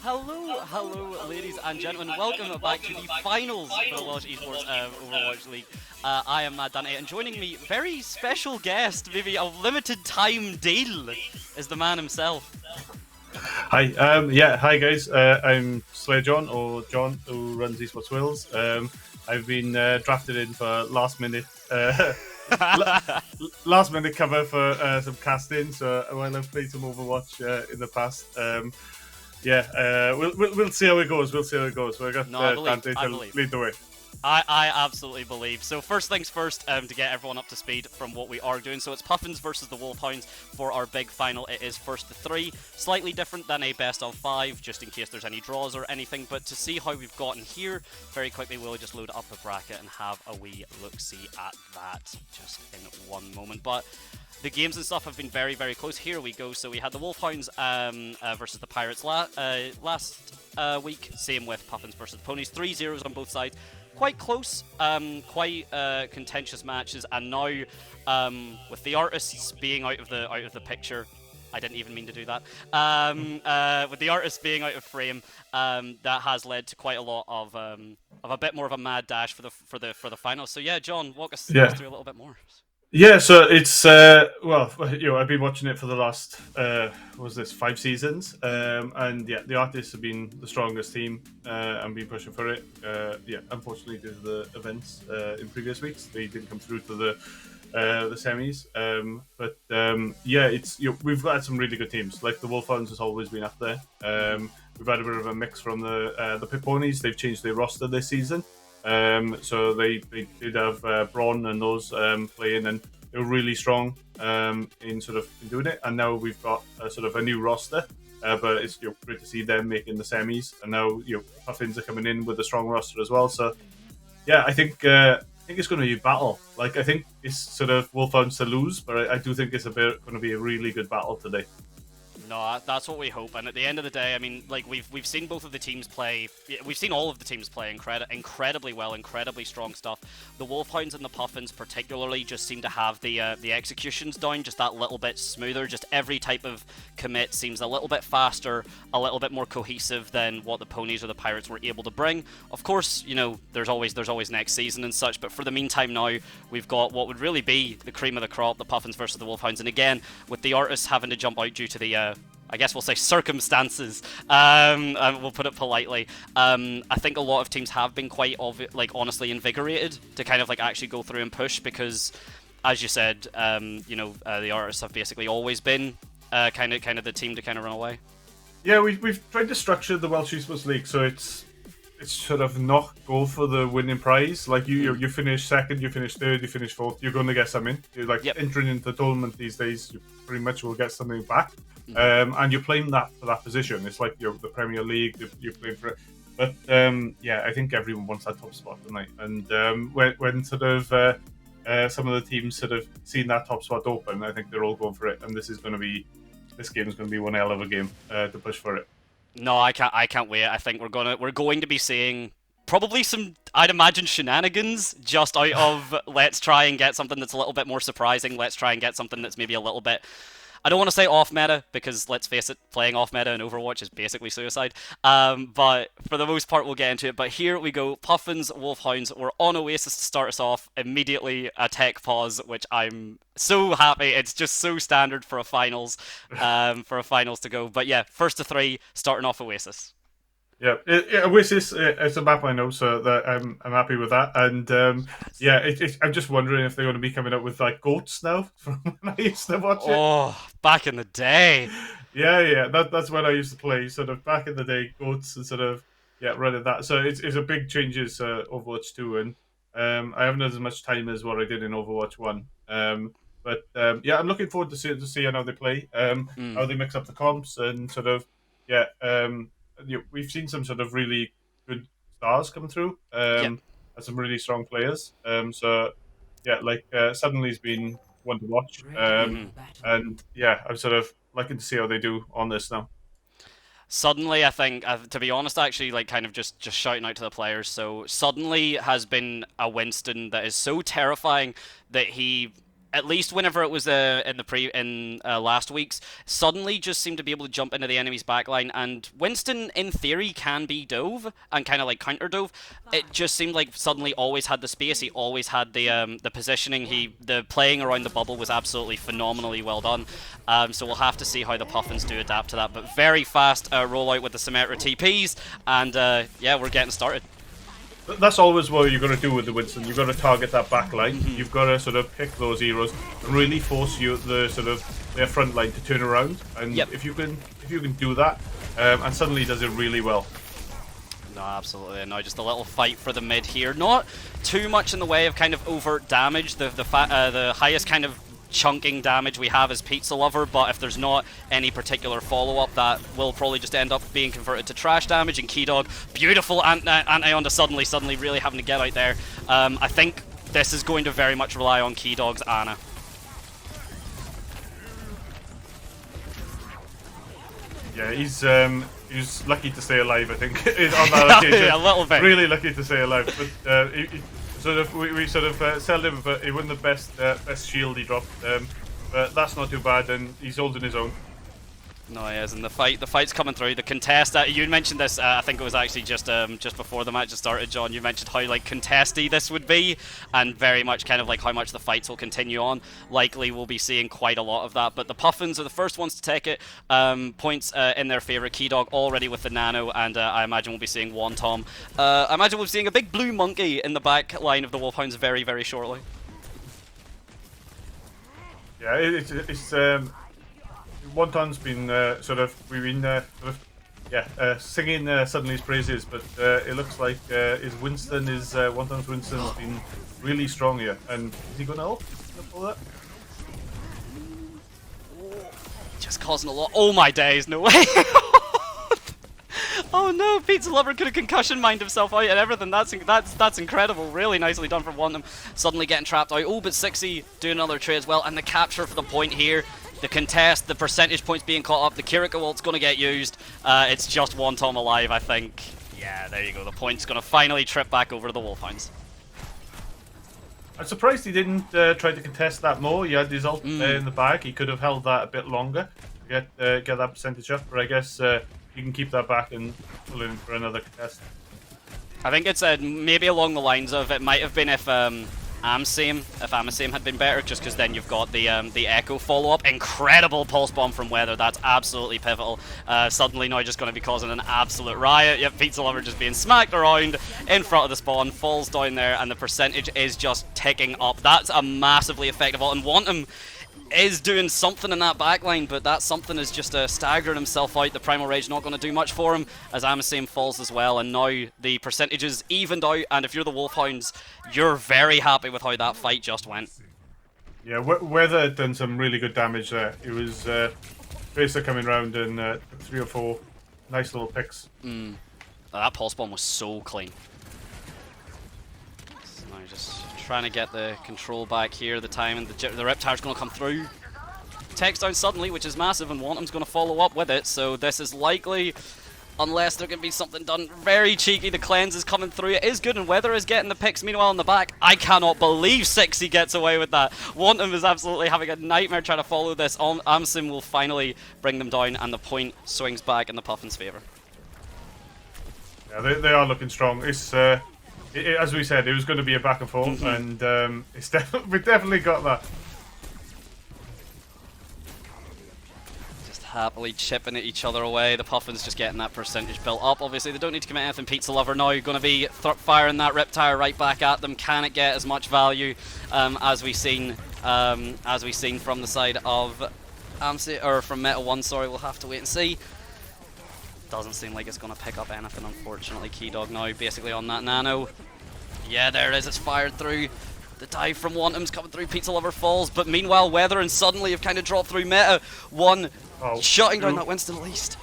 Hello, ladies and gentlemen. Welcome back to the finals for the Welsh Esports Overwatch League. I am MadDante, and joining me, very special guest, maybe a limited time deal, is the man himself. Hi, hi guys. I'm SlayerJohn, or John, who runs Esports Wales. I've been drafted in for last minute cover for some casting. So while I've played some Overwatch in the past, we'll see how it goes. We've got Dante to lead the way. I absolutely believe. So first things first, to get everyone up to speed from what we are doing. So it's Puffins versus the Wolfhounds for our big final. It is first to three, slightly different than a best of five, just in case there's any draws or anything. But to see how we've gotten here, very quickly we'll just load up the bracket and have a wee look-see at that just in one moment. But the games and stuff have been very, very close. Here we go. So we had the Wolfhounds versus the Pirates last week. Same with Puffins versus the Ponies. 3-0s on both sides. Quite close, quite contentious matches, and now with the artists being out of the picture, I didn't even mean to do that. With the artists being out of frame, that has led to quite a lot of a bit more of a mad dash for the final. So yeah, John, walk us through a little bit more. Yeah, so it's I've been watching it for the last 5 seasons, and yeah, the artists have been the strongest team and been pushing for it. Unfortunately, due to the events in previous weeks, they didn't come through to the semis. We've got some really good teams. Like the Wolfhounds has always been up there. We've had a bit of a mix from the Ponies. They've changed their roster this season. So they did have Braun and those playing, and they were really strong in doing it. And now we've got a new roster, but it's great to see them making the semis. And now Puffins are coming in with a strong roster as well. So yeah, I think it's going to be a battle. Like I think it's sort of Wolfhounds to lose, but I do think it's going to be a really good battle today. No, that's what we hope. And at the end of the day, I mean, like we've seen both of the teams play. We've seen all of the teams play incredibly well, incredibly strong stuff. The Wolfhounds and the Puffins, particularly, just seem to have the executions down just that little bit smoother. Just every type of commit seems a little bit faster, a little bit more cohesive than what the Ponies or the Pirates were able to bring. Of course, there's always next season and such. But for the meantime, now we've got what would really be the cream of the crop: the Puffins versus the Wolfhounds. And again, with the artists having to jump out due to the I guess we'll say circumstances, we'll put it politely. I think a lot of teams have been quite honestly invigorated to kind of actually go through and push, because as you said, the artists have basically always been kind of the team to kind of run away. Yeah, we've tried to structure the Welsh Esports League so it's sort of not go for the winning prize. Like you finish second, you finish third, you finish fourth, you're going to get something. You're entering into the tournament these days, you pretty much will get something back. And you're playing that for that position. It's like the Premier League, you're playing for it. But I think everyone wants that top spot tonight. And when some of the teams sort of seen that top spot open, I think they're all going for it. And this game is going to be one hell of a game to push for it. No, I can't wait. I think we're going to be seeing probably some, I'd imagine, shenanigans just out of let's try and get something that's a little bit more surprising. Let's try and get something that's maybe a little bit, I don't want to say off meta, because let's face it, playing off meta in Overwatch is basically suicide. But for the most part, we'll get into it. But here we go. Puffins, Wolfhounds. We're on Oasis to start us off. Immediately a tech pause, which I'm so happy. It's just so standard for a finals, to go. But yeah, first to three, starting off Oasis. Yeah, Oasis, it's a map I know, so that I'm happy with that. And I'm just wondering if they're going to be coming up with goats now from when I used to watch it. Oh, back in the day. Yeah, that's when I used to play. Sort of back in the day, goats and running that. So it's a big changes Overwatch 2, and I haven't had as much time as what I did in Overwatch 1. I'm looking forward to see how they play, how they mix up the comps, and we've seen some sort of really good stars come through, and some really strong players. Suddenly's been one to watch, and I'm sort of liking to see how they do on this now. Suddenly, I think, to be honest, actually, kind of just shouting out to the players. So, Suddenly has been a Winston that is so terrifying that he at least whenever it was in last week's, suddenly just seemed to be able to jump into the enemy's backline. And Winston, in theory, can be dove and kind of like counter dove. It just seemed like suddenly always had the space. He always had the positioning. The playing around the bubble was absolutely phenomenally well done. So we'll have to see how the Puffins do adapt to that. But very fast rollout with the Symmetra TPs, and yeah, we're getting started. That's always what you're going to do with the Winston. You've got to target that back line. You've got to sort of pick those heroes and really force their front line to turn around. And if you can do that, and suddenly does it really well. No, absolutely. And now just a little fight for the mid here. Not too much in the way of kind of overt damage. The highest kind of chunking damage we have is Pizza Lover, but if there's not any particular follow-up, that will probably just end up being converted to trash damage. And Keydog, beautiful anti-on to suddenly really having to get out there. I think this is going to very much rely on Keydog's Ana. Yeah, he's lucky to stay alive, I think, on that occasion. Yeah, a little bit. Really lucky to stay alive. But we sort of sold him, but he won the best shield he dropped. But that's not too bad, and he's holding his own. No, he is, and the fight's coming through. The contest, you mentioned this. I think it was actually just before the match started, John. You mentioned how like contesty this would be, and very much kind of like how much the fights will continue on. Likely, we'll be seeing quite a lot of that. But the Puffins are the first ones to take it. Points in their favour. Keydog already with the Nano, and I imagine we'll be seeing Wontom. I imagine we'll be seeing a big blue monkey in the back line of the Wolfhounds very, very shortly. Yeah, it's Wonton's been singing Suddenly's praises, but it looks like Wonton's Winston's been really strong here. And is he going to help? Pull that? Just causing a lot. Oh my days, no way! Oh no, Pizza Lover could have concussion mined himself out and everything. That's incredible. Really nicely done from Wontom. Suddenly getting trapped out. Oh, but Sixy doing another trade as well, and the capture for the point here. The contest, the percentage points being caught up, the Kirika ult's going to get used. It's just Wontom alive, I think. Yeah, there you go. The point's going to finally trip back over to the Wolfhounds. I'm surprised he didn't try to contest that more. He had his ult in the bag. He could have held that a bit longer to get that percentage up. But I guess you can keep that back and pull in for another contest. I think it's maybe along the lines of it might have been if Amsame had been better, just because then you've got the Echo follow-up. Incredible pulse bomb from Weather, that's absolutely pivotal. Suddenly now just going to be causing an absolute riot. Yep, Pizza Lover just being smacked around in front of the spawn, falls down there, and the percentage is just ticking up. That's a massively effective ult, and Wontom is doing something in that backline, but that something is just staggering himself out. The Primal Rage not going to do much for him as Amasame falls as well, and now the percentages evened out, and if you're the Wolfhounds, you're very happy with how that fight just went. Yeah, Weather had done some really good damage there. It was Tracer coming around and took 3 or 4 nice little picks. That pulse bomb was so clean. So now just trying to get the control back here, the time, and the Reptile's going to come through. Tech's down suddenly, which is massive, and Wontom's going to follow up with it, so this is likely, unless there can be something done very cheeky. The cleanse is coming through. It is good, and Weather is getting the picks. Meanwhile, in the back, I cannot believe Sixy gets away with that. Wontom is absolutely having a nightmare trying to follow this. Amsim will finally bring them down, and the point swings back in the Puffins' favour. Yeah, they are looking strong. It's as we said, it was going to be a back and forth, and we've definitely got that. Just happily chipping at each other away. The Puffins just getting that percentage built up. Obviously, they don't need to commit anything. Pizza Lover now going to be firing that Riptire right back at them. Can it get as much value as we've seen from the side of from Meta 1? Sorry, we'll have to wait and see. Doesn't seem like it's going to pick up anything, unfortunately. Keydog now basically on that Nano. Yeah, there it is. It's fired through. The dive from Wontom's coming through. Pizza Lover falls, but meanwhile Weather and Suddenly have kind of dropped through Meta. One shutting down that Winston at least.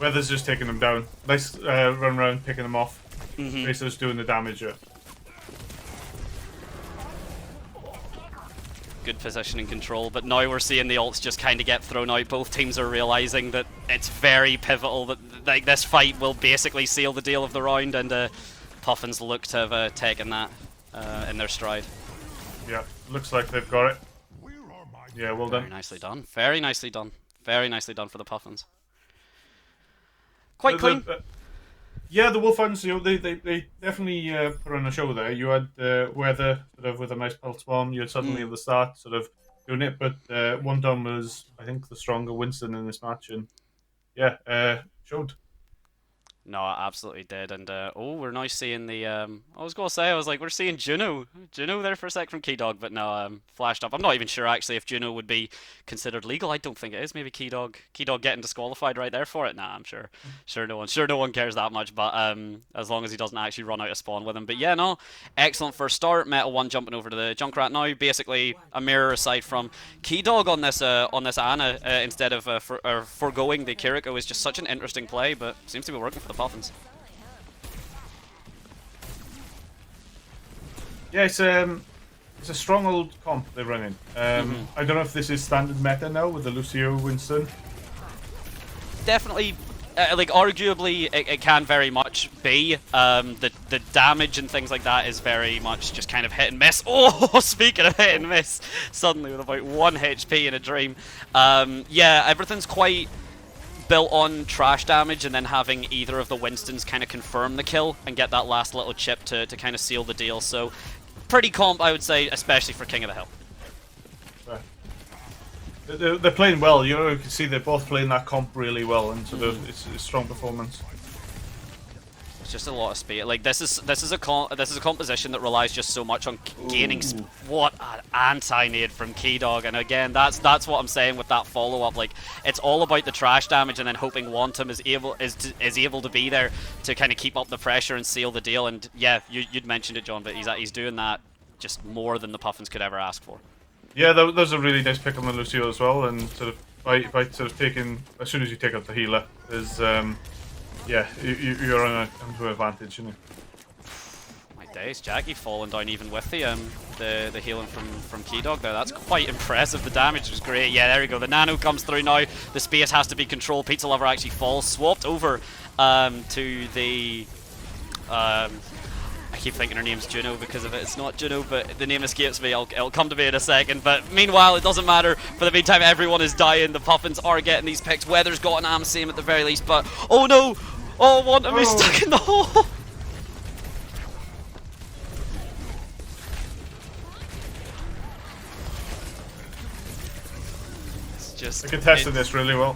Weather's just taking them down. Nice run around, picking them off. Racer's doing the damage here. Good position and control, but now we're seeing the ults just kind of get thrown out. Both teams are realizing that it's very pivotal, that like this fight will basically seal the deal of the round, and Puffins look to have taken that in their stride. Yeah, looks like they've got it. Yeah, well done. Very nicely done. Very nicely done. Very nicely done for the Puffins. Quite clean. Yeah, the Wolfhounds, they definitely put on a show there. You had Weather sort of with a nice pulse bomb. You had suddenly at the start sort of doing it, but One Dom was, I think, the stronger Winston in this match, and yeah, showed. No, I absolutely did. And we're now seeing the. I was gonna say, I was like, we're seeing Juno there for a sec from Key Dog, but no, flashed up. I'm not even sure actually if Juno would be considered legal. I don't think it is. Maybe Key Dog getting disqualified right there for it. Nah, I'm sure no one cares that much. But as long as he doesn't actually run out of spawn with him. But yeah, no, excellent first start. Metal One jumping over to the Junkrat now. Basically a mirror aside from Key Dog on this Ana instead of foregoing the Kiriko is just such an interesting play, but seems to be working for the Puffins. Yeah, it's a strong old comp they're running. I don't know if this is standard meta now with the Lucio Winston. Definitely, like arguably, it can very much be. The damage and things like that is very much just kind of hit and miss. Oh, speaking of hit and miss, suddenly with about 1 HP in a dream. Yeah, everything's quite built on trash damage and then having either of the Winstons kind of confirm the kill and get that last little chip to kind of seal the deal. So pretty comp, I would say, especially for King of the Hill. They're playing well. You can see they're both playing that comp really well, and so it's a strong performance. It's just a lot of speed. Like this is a composition that relies just so much on gaining. What an anti-nade from Key Dog, and again, that's what I'm saying with that follow-up. Like it's all about the trash damage, and then hoping Wantum is able to be there to kind of keep up the pressure and seal the deal. And yeah, you'd mentioned it, John, but he's doing that just more than the Puffins could ever ask for. Yeah, that was a really nice pick on the Lucio as well, and sort of by sort of taking, as soon as you take out the healer, is yeah, you're on an advantage, you know. My days, Jackie falling down even with the healing from Key Dog there. That's quite impressive. The damage was great. Yeah, there we go. The nano comes through now. The space has to be controlled. Pizza Lover actually falls, swapped over to the. I keep thinking her name's Juno because of it. It's not Juno, but the name escapes me. It'll come to me in a second. But meanwhile, it doesn't matter. For the meantime, everyone is dying. The Puffins are getting these picks. Weather's got an am same at the very least, but oh no! Oh, Wantum is stuck in the hole. It's just. They're contesting this really well.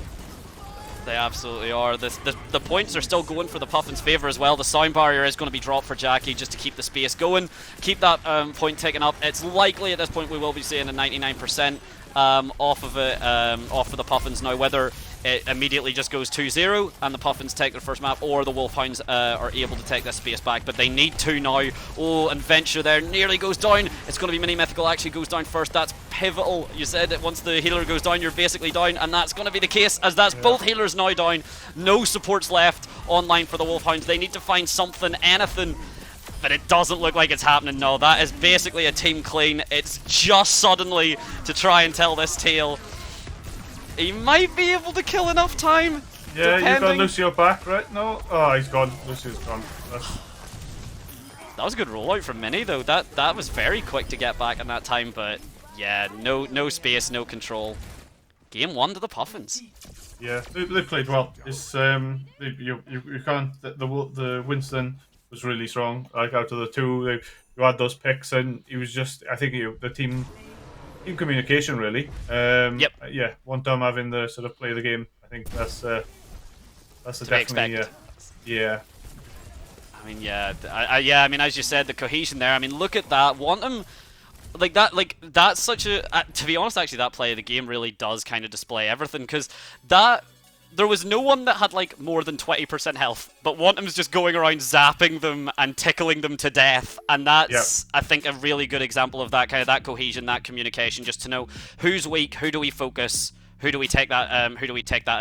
They absolutely are. The points are still going for the Puffins' favour as well. The sound barrier is going to be dropped for Jackie just to keep the space going, keep that point ticking up. It's likely at this point we will be seeing a 99% off of it, off for the Puffins now, whether it immediately just goes 2-0 and the Puffins take their first map, or the Wolfhounds are able to take this space back, but they need to now. Oh, and Venture there nearly goes down. It's going to be Mini Mythical actually goes down first. That's pivotal. You said that once the healer goes down, you're basically down, and that's going to be the case, as that's both healers now down. No supports left online for the Wolfhounds. They need to find something, anything, but it doesn't look like it's happening. No, that is basically a team clean. It's just suddenly to try and tell this tale. He might be able to kill enough time. Yeah, depending. You've got Lucio back, right? No? Oh, he's gone. Lucio's gone. That was a good rollout from Mini, though. That was very quick to get back in that time, but yeah, no space, no control. Game 1 to the Puffins. Yeah, they played well. It's you can't. The Winston was really strong. Like out of the two, you had those picks, and he was just. I think the team communication really. Yep. Yeah, One Dom having the sort of play the game. I think that's a definitely. Yeah. I mean, yeah, I mean, as you said, the cohesion there. I mean, look at that. Wantum, like that's such a. To be honest, actually, that play of the game really does kind of display everything, because there was no one that had like more than 20% health, but Wantum's just going around zapping them and tickling them to death, and that's I think a really good example of that kind of that cohesion, that communication, just to know who's weak, who do we focus, who do we take that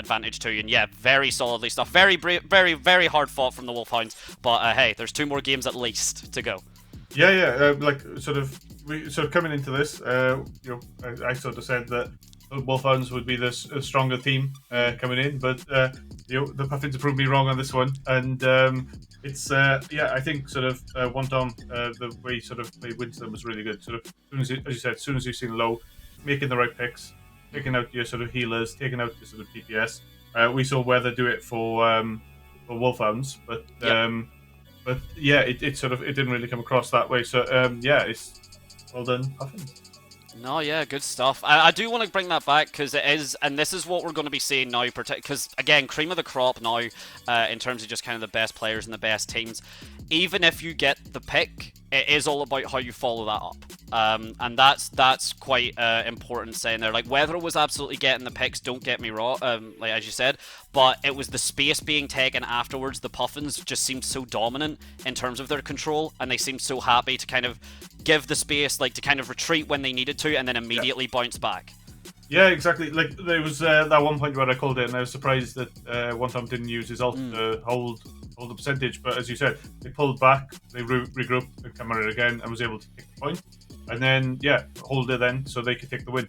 advantage to, and yeah, very solidly stuff, very very hard fought from the Wolfhounds, but hey, there's 2 more games at least to go. Yeah, like sort of coming into this, I sort of said that Wolfhounds would be the stronger team coming in, but the Puffins have proved me wrong on this one, and It's yeah, I think sort of one Tom the way sort of played Winston was really good. Sort of as you said, as soon as you've seen low, making the right picks, taking out your sort of healers, taking out your sort of DPS. We saw Weather do it for Wolfhounds, but yeah, it sort of it didn't really come across that way. So yeah, it's well done, Puffins. No, yeah, good stuff. I do want to bring that back because it is, and this is what we're going to be seeing now, because again, cream of the crop now in terms of just kind of the best players and the best teams. Even if you get the pick, it is all about how you follow that up. And that's quite important saying there. Like, Weather was absolutely getting the picks, don't get me wrong, like as you said, but it was the space being taken afterwards. The Puffins just seemed so dominant in terms of their control, and they seemed so happy to kind of give the space, like to kind of retreat when they needed to, and then immediately bounce back. Yeah, exactly. Like there was that one point where I called it, and I was surprised that One Tom didn't use his ult to hold the percentage. But as you said, they pulled back, they regrouped, and came at it again, and was able to take the point. And then yeah, hold it then, so they could take the win.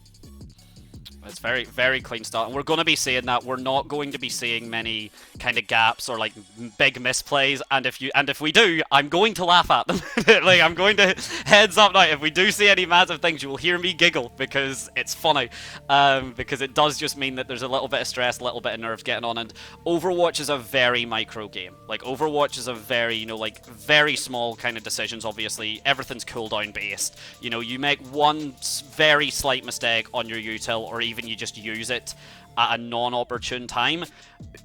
It's very, very clean start, and we're going to be seeing that. We're not going to be seeing many kind of gaps or like big misplays. And if we do, I'm going to laugh at them. Like, I'm going to heads up now. If we do see any massive things, you will hear me giggle because it's funny. Because it does just mean that there's a little bit of stress, a little bit of nerves getting on. And Overwatch is a very micro game. Like, Overwatch is a very, you know, like very small kind of decisions. Obviously, everything's cooldown based. You know, you make one very slight mistake on your util, or even you just use it at a non-opportune time.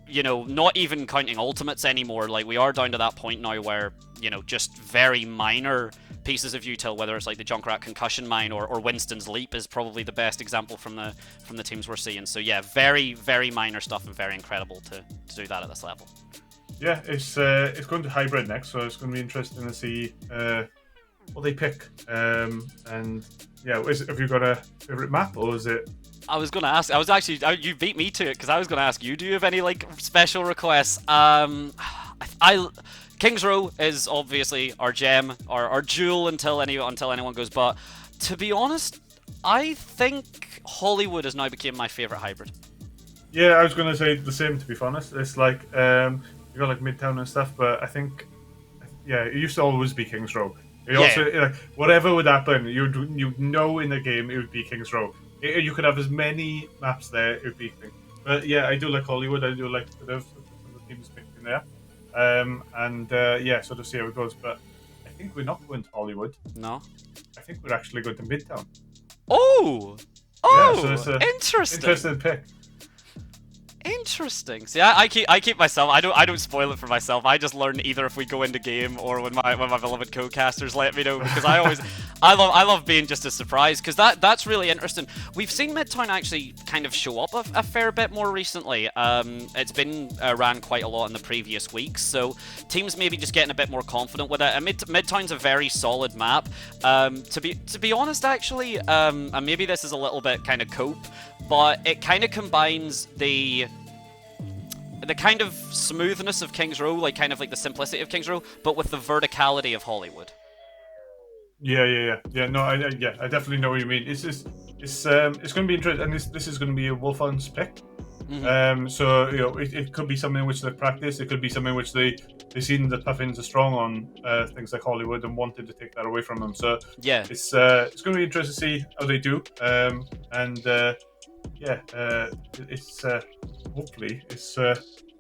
You know, not even counting ultimates anymore. Like, we are down to that point now where, you know, just very minor pieces of util, whether it's like the Junkrat concussion mine or Winston's leap is probably the best example from the teams we're seeing. So yeah, very, very minor stuff, and very incredible to do that at this level. Yeah, it's going to hybrid next, so it's going to be interesting to see what they pick. And yeah, have you got a favorite map, or is it? I was going to ask. You beat me to it because I was going to ask you. Do you have any like special requests? King's Row is obviously our gem, our jewel until anyone goes. But to be honest, I think Hollywood has now become my favorite hybrid. Yeah, I was going to say the same. To be honest, it's like you got like Midtown and stuff, but I think yeah, it used to always be King's Row. Also, like, whatever would happen, you know in the game it would be King's Row. You could have as many maps there, it would be thing. But yeah, I do like Hollywood. I do like sort of the teams picked in there, and yeah, sort of see how it goes. But I think we're not going to Hollywood. No, I think we're actually going to Midtown. Oh, yeah, so it's a interesting pick. Interesting. See, I keep myself. I don't spoil it for myself. I just learn either if we go into game or when my beloved co-casters let me know, because I love being just a surprise, because that's really interesting. We've seen Midtown actually kind of show up a fair bit more recently. It's been ran quite a lot in the previous weeks, so teams maybe just getting a bit more confident with it. And Midtown's a very solid map. To be honest, actually, and maybe this is a little bit kind of cope, but it kind of combines the kind of smoothness of King's Row, like kind of like the simplicity of King's Row, but with the verticality of Hollywood. Yeah. No, I definitely know what you mean. It's going to be interesting, and this is going to be a Wolfhounds pick. Mm-hmm. So you know, it could be something which they practice. It could be something which they seen that Puffins are strong on things like Hollywood and wanted to take that away from them. So yeah, it's going to be interesting to see how they do. It's hopefully it's going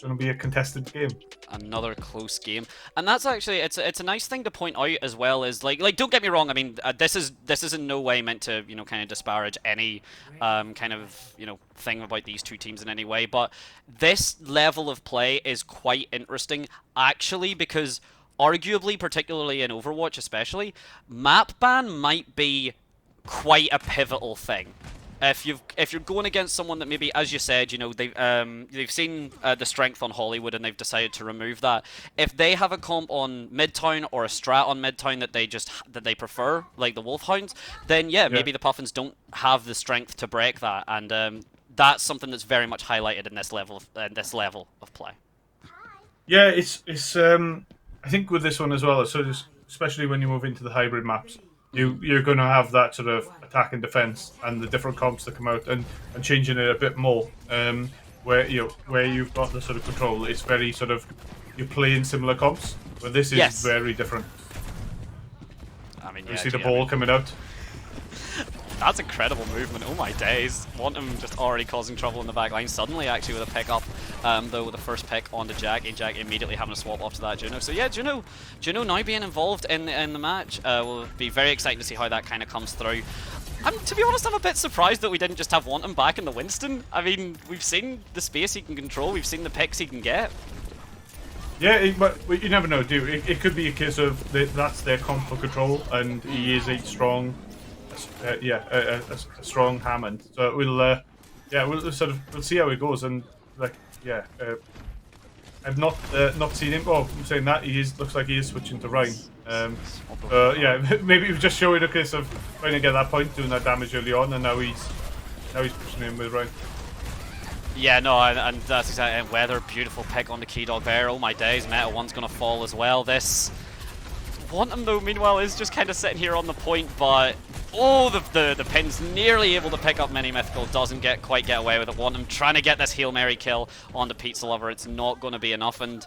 to be a contested game. Another close game, and that's actually it's a nice thing to point out as well. Is like don't get me wrong. I mean, this is in no way meant to kind of disparage any kind of thing about these two teams in any way. But this level of play is quite interesting actually, because arguably, particularly in Overwatch especially, map ban might be quite a pivotal thing. If you're going against someone that maybe, as you said, they've seen the strength on Hollywood and they've decided to remove that. If they have a comp on Midtown or a strat on Midtown that they prefer, like the Wolfhounds, then maybe the Puffins don't have the strength to break that, and that's something that's very much highlighted in this level of play. Yeah, it's I think with this one as well, so especially when you move into the hybrid maps, you're going to have that sort of attack and defense and the different comps that come out and changing it a bit more. Where you've got the sort of control, it's very sort of you're playing similar comps. But this is very different. I mean, you see the ball coming out. That's incredible movement. Oh my days. Wantum just already causing trouble in the back line. Suddenly, actually, with a pick up, though, with the first pick onto Jackie. Jackie immediately having to swap off to that Juno. So yeah, Juno now being involved in the match. Will be very exciting to see how that kind of comes through. To be honest, I'm a bit surprised that we didn't just have Wantum back in the Winston. I mean, we've seen the space he can control. We've seen the picks he can get. Yeah, but you never know, do you? It could be a case of that's their comp for control, and he is a strong, a strong Hammond. So we'll see how it goes, and I've not seen him. Oh, I'm saying that looks like he is switching to Ryan. Maybe he was just showing a case of trying to get that point, doing that damage early on, and now he's pushing in with Ryan. Yeah, no, and that's exactly. And Weather, beautiful pick on the Key Dog there. Oh my days, Meta 1's gonna fall as well. This Wantum though, meanwhile, is just kind of sitting here on the point, but the pin's nearly able to pick up Mini Mythical. Doesn't quite get away with it. Wantum trying to get this Hail Mary kill on the Pizza Lover. It's not going to be enough, and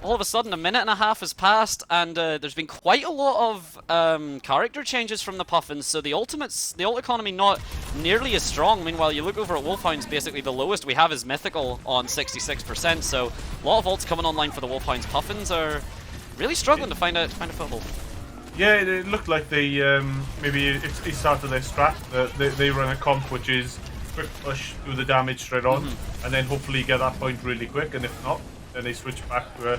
all of a sudden, a minute and a half has passed, and there's been quite a lot of character changes from the Puffins, so the ult economy not nearly as strong. Meanwhile, you look over at Wolfhounds, basically the lowest we have is Mythical on 66%, so a lot of ults coming online for the Wolfhounds. Puffins are really struggling to find a foothold. Yeah, it looked like they maybe it started their strat. They run a comp which is quick push, do the damage straight on, and then hopefully get that point really quick, and if not, then they switch back to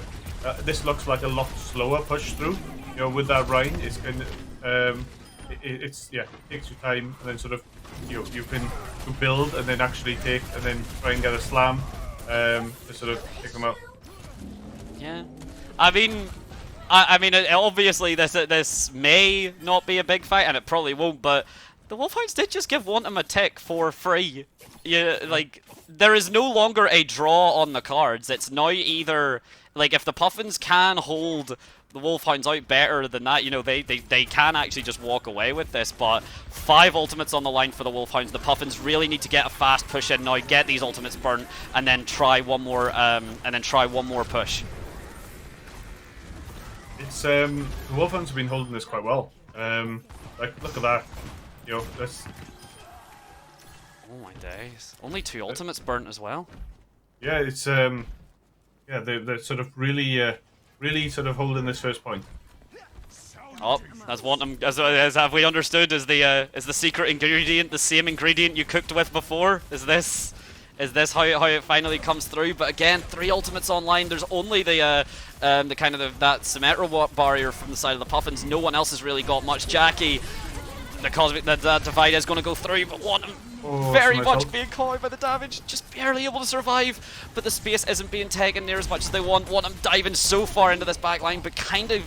this looks like a lot slower push through. You know, with that Rhine, it's kind of it takes you time, and then sort of you can build and then actually take and then try and get a slam to sort of take them out. Yeah, I mean, obviously this may not be a big fight, and it probably won't, but the Wolfhounds did just give Wantum a tick for free. Yeah, like, there is no longer a draw on the cards. It's now either, like, if the Puffins can hold the Wolfhounds out better than that, you know, they can actually just walk away with this, but 5 ultimates on the line for the Wolfhounds. The Puffins really need to get a fast push in now, get these ultimates burnt, and then try one more push. It's the Wolfhounds have been holding this quite well. Like, look at that. You know, that's... Oh my days. Only 2 ultimates burnt as well. Yeah, it's they're sort of really sort of holding this first point. Oh, as Wantum, as have we understood, is the secret ingredient the same ingredient you cooked with before? Is this how it finally comes through? But again, 3 ultimates online. There's only the kind of that Symmetra barrier from the side of the Puffins. No one else has really got much. Jackie, the Cosmic that divide is going to go through, but Wantum very much being caught by the damage, just barely able to survive. But the space isn't being taken near as much as they want. Wantum diving so far into this backline, but kind of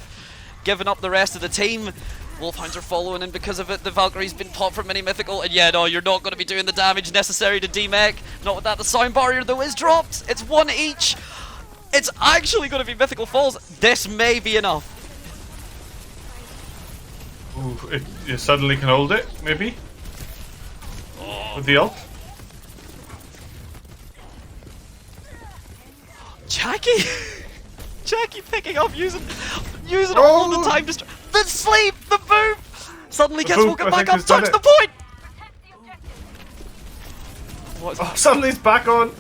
giving up the rest of the team. Wolfhounds are following in because of it. The Valkyrie's been popped for Mini Mythical, and yeah, no, you're not going to be doing the damage necessary to demech. Not with that. The sound barrier though is dropped. It's 1 each. It's actually going to be Mythical Falls. This may be enough. Ooh, you suddenly can hold it, maybe? With the ult? Jackie! Jackie picking up, using all the time to... The sleep! The boop! Suddenly gets woken back up, touch the point! Oh, suddenly it's back on!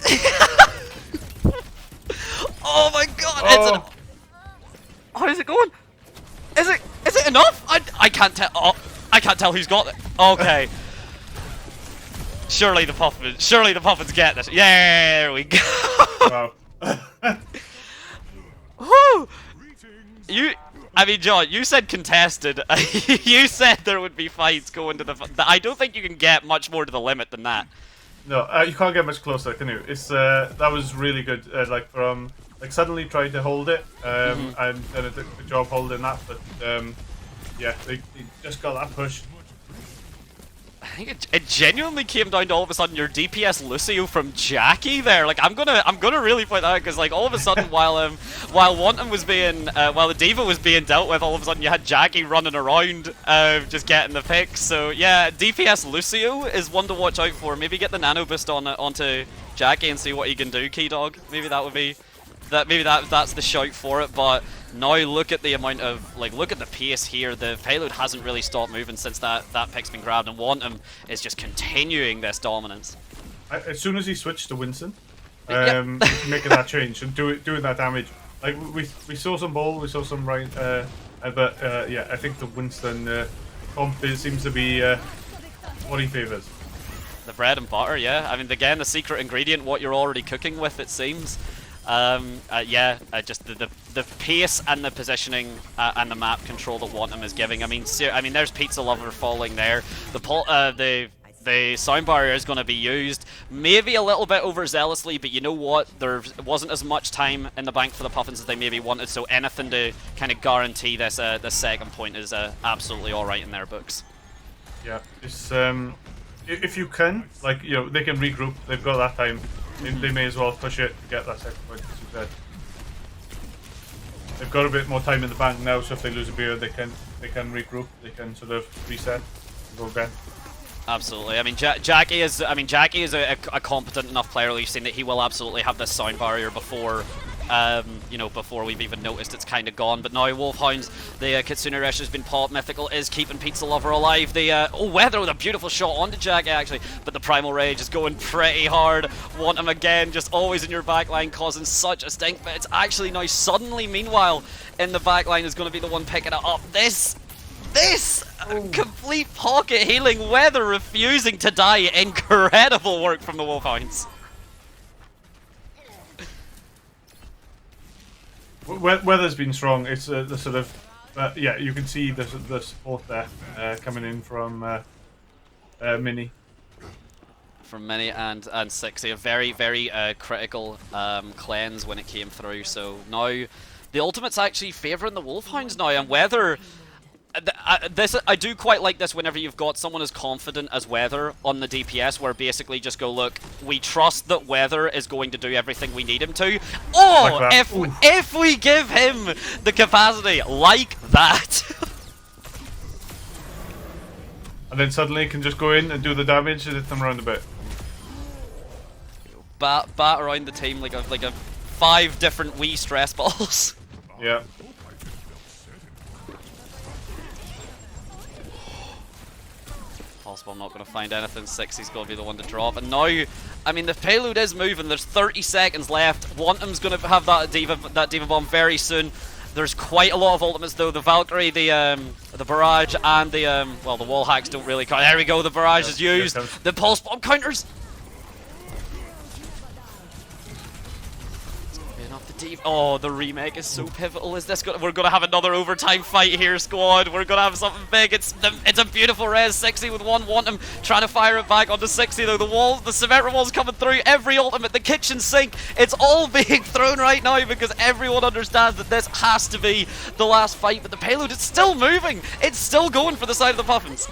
Oh my god! Oh. How is it going? Is it enough? I can't tell. Oh, I can't tell who's got it. Okay. Surely the Puffins get this. Yeah, there we go. Wow. Woo! I mean, John, you said contested. You said there would be fights going to the. I don't think you can get much more to the limit than that. No, you can't get much closer, can you? It's that was really good. Suddenly tried to hold it, and then it took the job holding that, but yeah, they just got that push. I think it genuinely came down to all of a sudden your DPS Lucio from Jackie there. Like, I'm gonna really point that out, because like all of a sudden while Wantum was being while the Diva was being dealt with, all of a sudden you had Jackie running around just getting the picks. So yeah, DPS Lucio is one to watch out for. Maybe get the nano boost onto Jackie and see what he can do. Key Dog, maybe that would be that's the shout for it. But now look at the amount of look at the pace here. The payload hasn't really stopped moving since that pick's been grabbed, and Wantum is just continuing this dominance. As soon as he switched to Winston, Yep. making that change and doing that damage, like we saw some ball, we saw some right, but yeah, I think the Winston comp seems to be what he favors. The bread and butter, yeah. I mean, again, the secret ingredient, what you're already cooking with, it seems. Yeah, just the pace and the positioning and the map control that Wantum is giving. I mean, there's Pizza Lover falling there. The sound barrier is going to be used, maybe a little bit overzealously, but you know what? There wasn't as much time in the bank for the Puffins as they maybe wanted, so anything to kind of guarantee this second point is absolutely all right in their books. Yeah, it's if you can, like, you know, they can regroup. They've got that time. They may as well push it to get that second point, as you said. They've got a bit more time in the bank now, so if they lose a beer, they can regroup. They can sort of reset and go again. Absolutely. I mean, Jackie is a competent enough player. We've seen that he will absolutely have this sound barrier before, you know, before we've even noticed it's kind of gone. But now Wolfhounds, the Kitsune Rush has been popped. Mythical is keeping Pizza Lover alive. The Weather with a beautiful shot onto Jackie actually, but the Primal Rage is going pretty hard. Want him again, just always in your backline, causing such a stink. But it's actually now suddenly, meanwhile, in the backline is going to be the one picking it up. This complete pocket healing, Weather refusing to die. Incredible work from the Wolfhounds. Weather's been strong. It's the sort of yeah, you can see the support there coming in from Mini. From Mini and Sixy, a very critical cleanse when it came through. So now the ultimate's actually favouring the Wolfhounds now, and Weather. I do quite like this whenever you've got someone as confident as Weather on the DPS, where basically just go, look, we trust that Weather is going to do everything we need him to. Oh, like if we give him the capacity like that. And then suddenly he can just go in and do the damage and hit them around a bit. Bat around the team like a 5 different wee stress balls. Yeah. Possible I'm not going to find anything. Sixy's going to be the one to drop. And now, I mean, the payload is moving. There's 30 seconds left. Wantum's going to have that Diva Bomb very soon. There's quite a lot of ultimates though. The Valkyrie, the Barrage, and the well, the wall hacks don't really count. There we go. The Barrage is used. The Pulse Bomb counters. Oh, the remake is so pivotal. Is this we're gonna have another overtime fight here, squad? We're gonna have something big. It's a beautiful res. Sixy with one Wantum trying to fire it back onto Sixy though. The Symmetra wall's coming through. Every ultimate, the kitchen sink, it's all being thrown right now because everyone understands that this has to be the last fight. But the payload is still moving. It's still going for the side of the Puffins.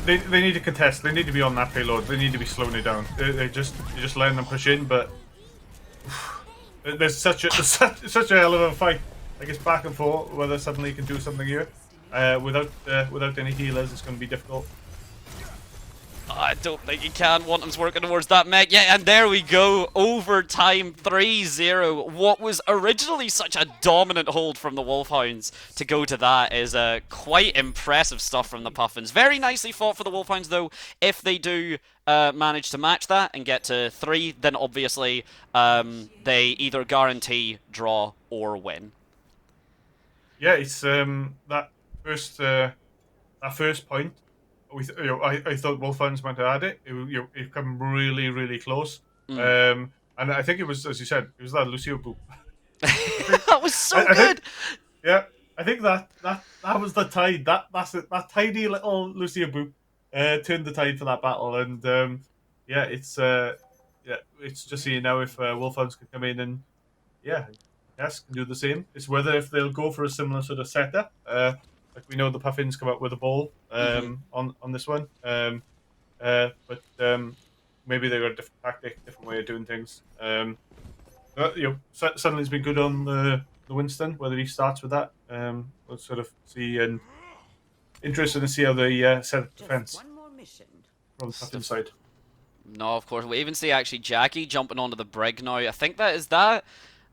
They need to contest. They need to be on that payload. They need to be slowing it down. You're just letting them push in, but. There's such a hell of a fight. Like, it's back and forth whether suddenly you can do something here. Without any healers, it's going to be difficult. I don't think he can. Wantum's working towards that mech. Yeah, and there we go. Overtime 3-0. What was originally such a dominant hold from the Wolfhounds to go to that is quite impressive stuff from the Puffins. Very nicely fought for the Wolfhounds, though. If they do manage to match that and get to 3, then obviously they either guarantee draw or win. Yeah, it's that first point. I thought Wolfhounds might have had it. It come really close. And I think it was, as you said, it was that Lucio boop. That was so good. Yeah, I think that was the tide. That tiny little Lucio boop turned the tide for that battle. And yeah, it's just seeing now if Wolfhounds can come in and can do the same. It's whether if they'll go for a similar sort of setup. Like we know the Puffins come up with a ball on this one, but maybe they've got a different tactic, different way of doing things. Suddenly it's been good on the Winston. Whether he starts with that, we'll sort of see. And interested to see how they set up defense from the Puffin side. No, of course. We even see actually Jackie jumping onto the brig now. I think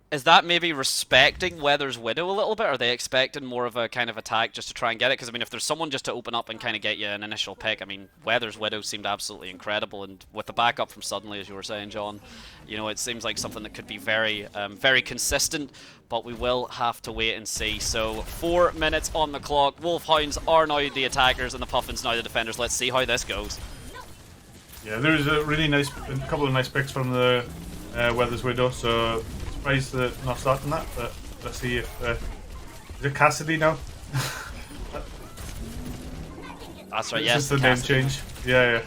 is that maybe respecting Weather's Widow a little bit? Are they expecting more of a kind of attack just to try and get it? Because, I mean, if there's someone just to open up and kind of get you an initial pick, I mean, Weather's Widow seemed absolutely incredible. And with the backup from Suddenly, as you were saying, John, you know, it seems like something that could be very, very consistent. But we will have to wait and see. So, 4 minutes on the clock. Wolfhounds are now the attackers and the Puffins now the defenders. Let's see how this goes. Yeah, there was a couple of nice picks from the Weather's Widow, so surprised that not starting that, but let's see if is it Cassidy now? That's right, yes. This is the name change. Yeah.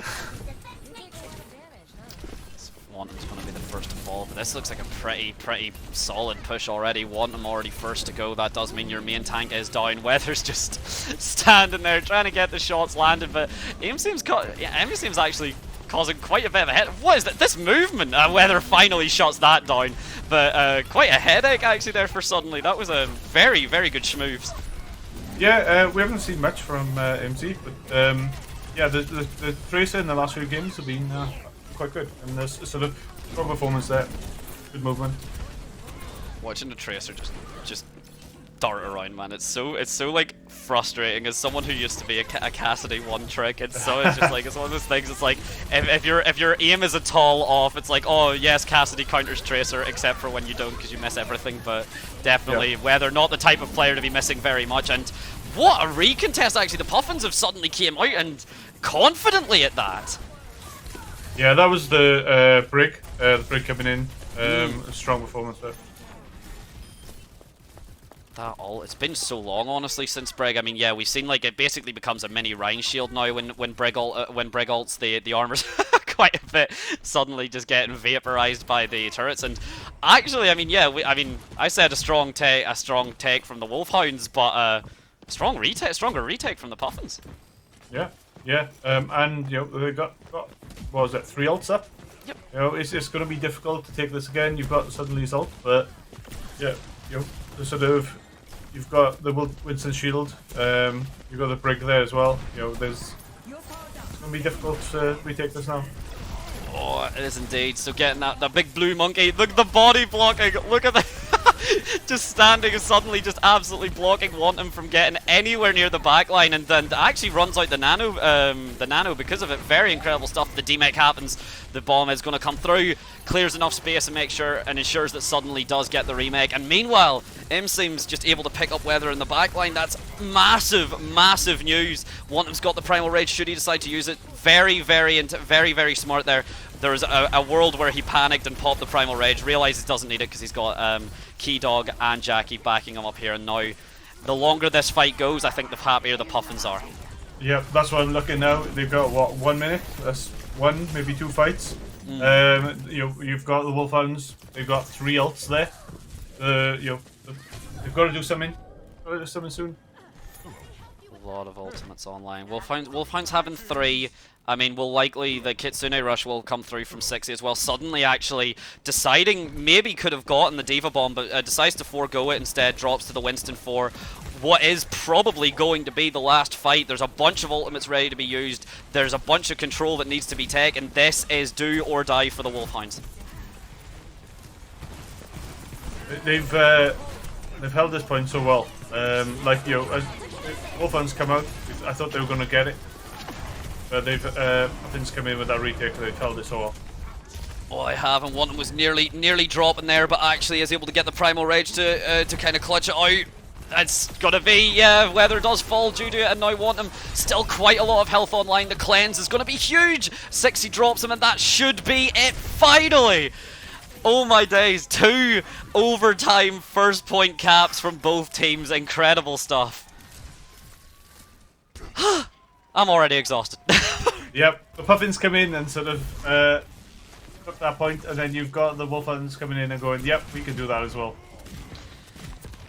Wantum's going to be the first to fall, but this looks like a pretty solid push already. Wantum already first to go. That does mean your main tank is down. Weather's just standing there trying to get the shots landed, but Aim seems actually causing quite a bit of a headache. What is that? This movement? Weather finally shuts that down, but quite a headache actually there for Suddenly. That was a very good schmoves. Yeah, we haven't seen much from MC, but yeah, the Tracer in the last few games have been quite good, and there's a sort of strong performance there, good movement. Watching the Tracer just dart around, man, it's so like frustrating as someone who used to be a Cassidy one trick. It's just like it's one of those things. It's like if your aim is at all off, it's like, oh yes, Cassidy counters Tracer, except for when you don't because you miss everything. But definitely, Weather not the type of player to be missing very much. And what a recontest actually! The Puffins have suddenly came out and confidently at that. Yeah, that was the brig coming in. A strong performance there. It's been so long, honestly, since Brig. I mean, yeah, we've seen like it basically becomes a mini Rhine shield now when Brig ults, the armor's quite a bit suddenly just getting vaporized by the turrets. And actually, I mean, yeah, I said a strong take from the Wolfhounds, but stronger retake from the Puffins. Yeah, and you know they got what was it, 3 ults up? Yep. You know, it's going to be difficult to take this again. You've got Suddenly's ult, but yeah, you know, the sort of you've got the Winston shield. You've got the brig there as well. You know, it's going to be difficult to retake this now. Oh, it is indeed. So getting that big blue monkey, look at the body blocking. Look at the just standing and suddenly just absolutely blocking Wantum from getting anywhere near the backline, and then actually runs out the nano because of it. Very incredible stuff. The demech happens. The bomb is going to come through, clears enough space and ensures that Suddenly does get the remake. And meanwhile, seems just able to pick up Weather in the backline. That's massive news. Wantum's got the primal rage. Should he decide to use it? Very smart there. There was a world where he panicked and popped the primal rage, realizes he doesn't need it because he's got Key Dog and Jackie backing him up here. And now, the longer this fight goes, I think the happier the Puffins are. Yeah, that's what I'm looking now. They've got what, 1 minute? That's 1, maybe 2 fights. You know, you've got the Wolfhounds. They've got 3 ults there. You know, they've got to do something. Got to do something soon. A lot of ultimates online. Wolfhounds having 3. I mean, the Kitsune Rush will come through from 60 as well. Suddenly actually deciding, maybe could have gotten the Diva Bomb, but decides to forego it instead, drops to the Winston 4. What is probably going to be the last fight. There's a bunch of ultimates ready to be used. There's a bunch of control that needs to be taken. This is do or die for the Wolfhounds. They've held this point so well. Like, you know, as Wolfhounds come out, I thought they were going to get it. But they've Puffins come in with that retake, they've held it so well. Oh, I have, and Wantum was nearly dropping there, but actually is able to get the primal rage to kind of clutch it out. It's gonna be, yeah, Weather does fall due to it, and now Wantum still quite a lot of health online. The cleanse is gonna be huge. 60 drops him, and that should be it finally. Oh my days, 2 overtime first point caps from both teams. Incredible stuff. I'm already exhausted. Yep, the Puffins come in and sort of took that point, and then you've got the Wolfhounds coming in and going, yep, we can do that as well.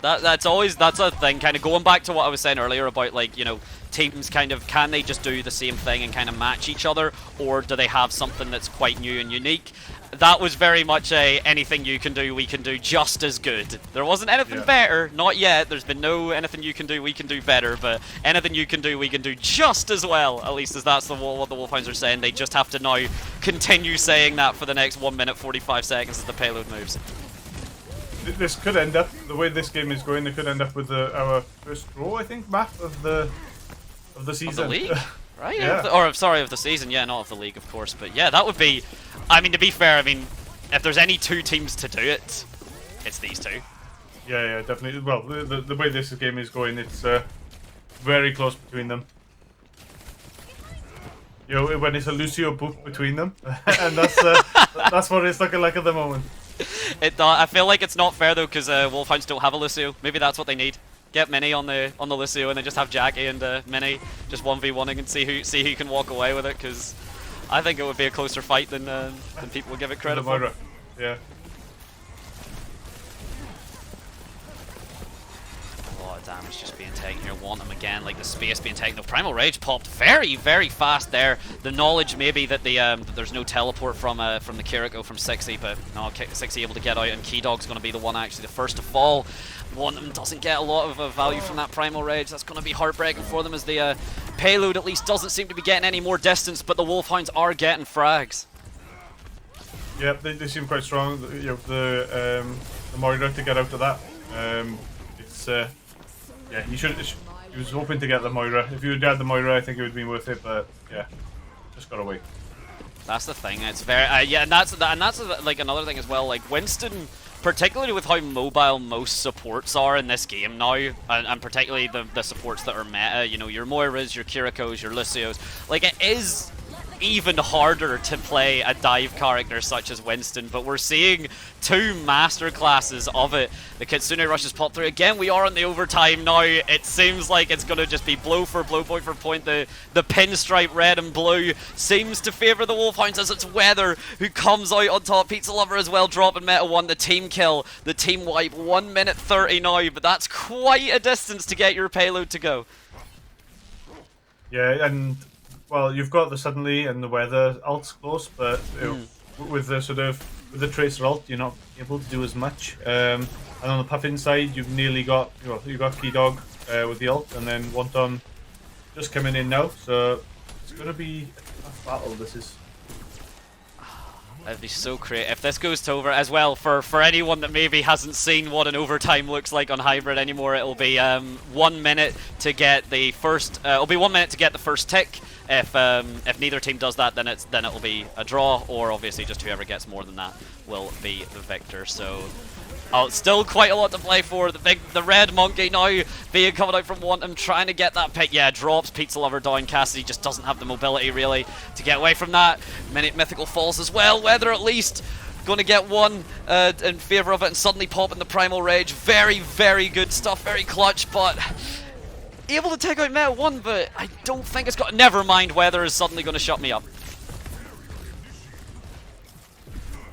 That's a thing, kind of going back to what I was saying earlier about, like, you know, teams kind of, can they just do the same thing and kind of match each other, or do they have something that's quite new and unique? that was very much a anything you can do, we can do just as good. There wasn't anything better, not yet. There's been no anything you can do, we can do better, but anything you can do, we can do just as well. At least as that's what the Wolfhounds are saying. They just have to now continue saying that for the next 1 minute 45 seconds as the payload moves. This could end up, the way this game is going, it could end up with our first draw, I think, map of the season. Of the league? Right? Yeah. Of the season, yeah, not of the league, of course. But yeah, that would be, I mean, to be fair, I mean, if there's any two teams to do it, it's these two. Yeah, definitely. Well, the way this game is going, it's very close between them. You know, when it's a Lucio book between them, and that's what it's looking like at the moment. I feel like it's not fair though, because Wolfhounds don't have a Lucio. Maybe that's what they need. Get Mini on the Lucio, and then just have Jackie and Mini just 1v1ing and see who can walk away with it. Because I think it would be a closer fight than people would give it credit for. Yeah. A lot of damage just being taken here. Want them again, like the space being taken. The Primal Rage popped very, very fast there. The knowledge maybe that that there's no teleport from the Kiriko from 60, but no, 60 able to get out, and Key Dog's going to be the one actually the first to fall. One of them doesn't get a lot of value from that Primal Rage. That's going to be heartbreaking for them as the payload at least doesn't seem to be getting any more distance, but the Wolfhounds are getting frags. Yeah, they seem quite strong. You know, the Moira to get out of that. It's yeah, he was hoping to get the Moira. If you had had the Moira, I think it would have been worth it. But yeah, just got away. That's the thing. It's very yeah, and that's like another thing as well. Like Winston, particularly with how mobile most supports are in this game now, and particularly the supports that are meta. You know, your Moiras, your Kirikos, your Lucios. Like it is even harder to play a dive character such as Winston, but we're seeing two master classes of it. The Kitsune rushes pop through. Again, we are in the overtime now. It seems like it's going to just be blow for blow, point for point. The pinstripe red and blue seems to favour the Wolfhounds as it's Weather who comes out on top. Pizza Lover as well, dropping Meta 1. The team kill, the team wipe, 1 minute 30 now, but that's quite a distance to get your payload to go. Yeah, and well, you've got the Suddenly and the Weather ults close, but you know, with the Tracer ult, you're not able to do as much. And on the Puffin side, you've nearly got you got Key Dog with the ult, and then Wonton just coming in now. So it's gonna be a tough battle. This is. That'd be so great if this goes to over as well. For anyone that maybe hasn't seen what an overtime looks like on Hybrid anymore, it'll be 1 minute to get the first. It'll be 1 minute to get the first tick. If neither team does that, then it'll be a draw, or obviously just whoever gets more than that will be the victor. So. Oh, still quite a lot to play for. The red monkey now being coming out from Wantum, trying to get that pick. Yeah, drops Pizza Lover down. Cassidy just doesn't have the mobility really to get away from that. Mythical falls as well. Weather at least going to get one in favour of it, and suddenly popping the Primal Rage. Very, very good stuff. Very clutch, but able to take out Meta 1, but I don't think it's got. Never mind, Weather is suddenly going to shut me up.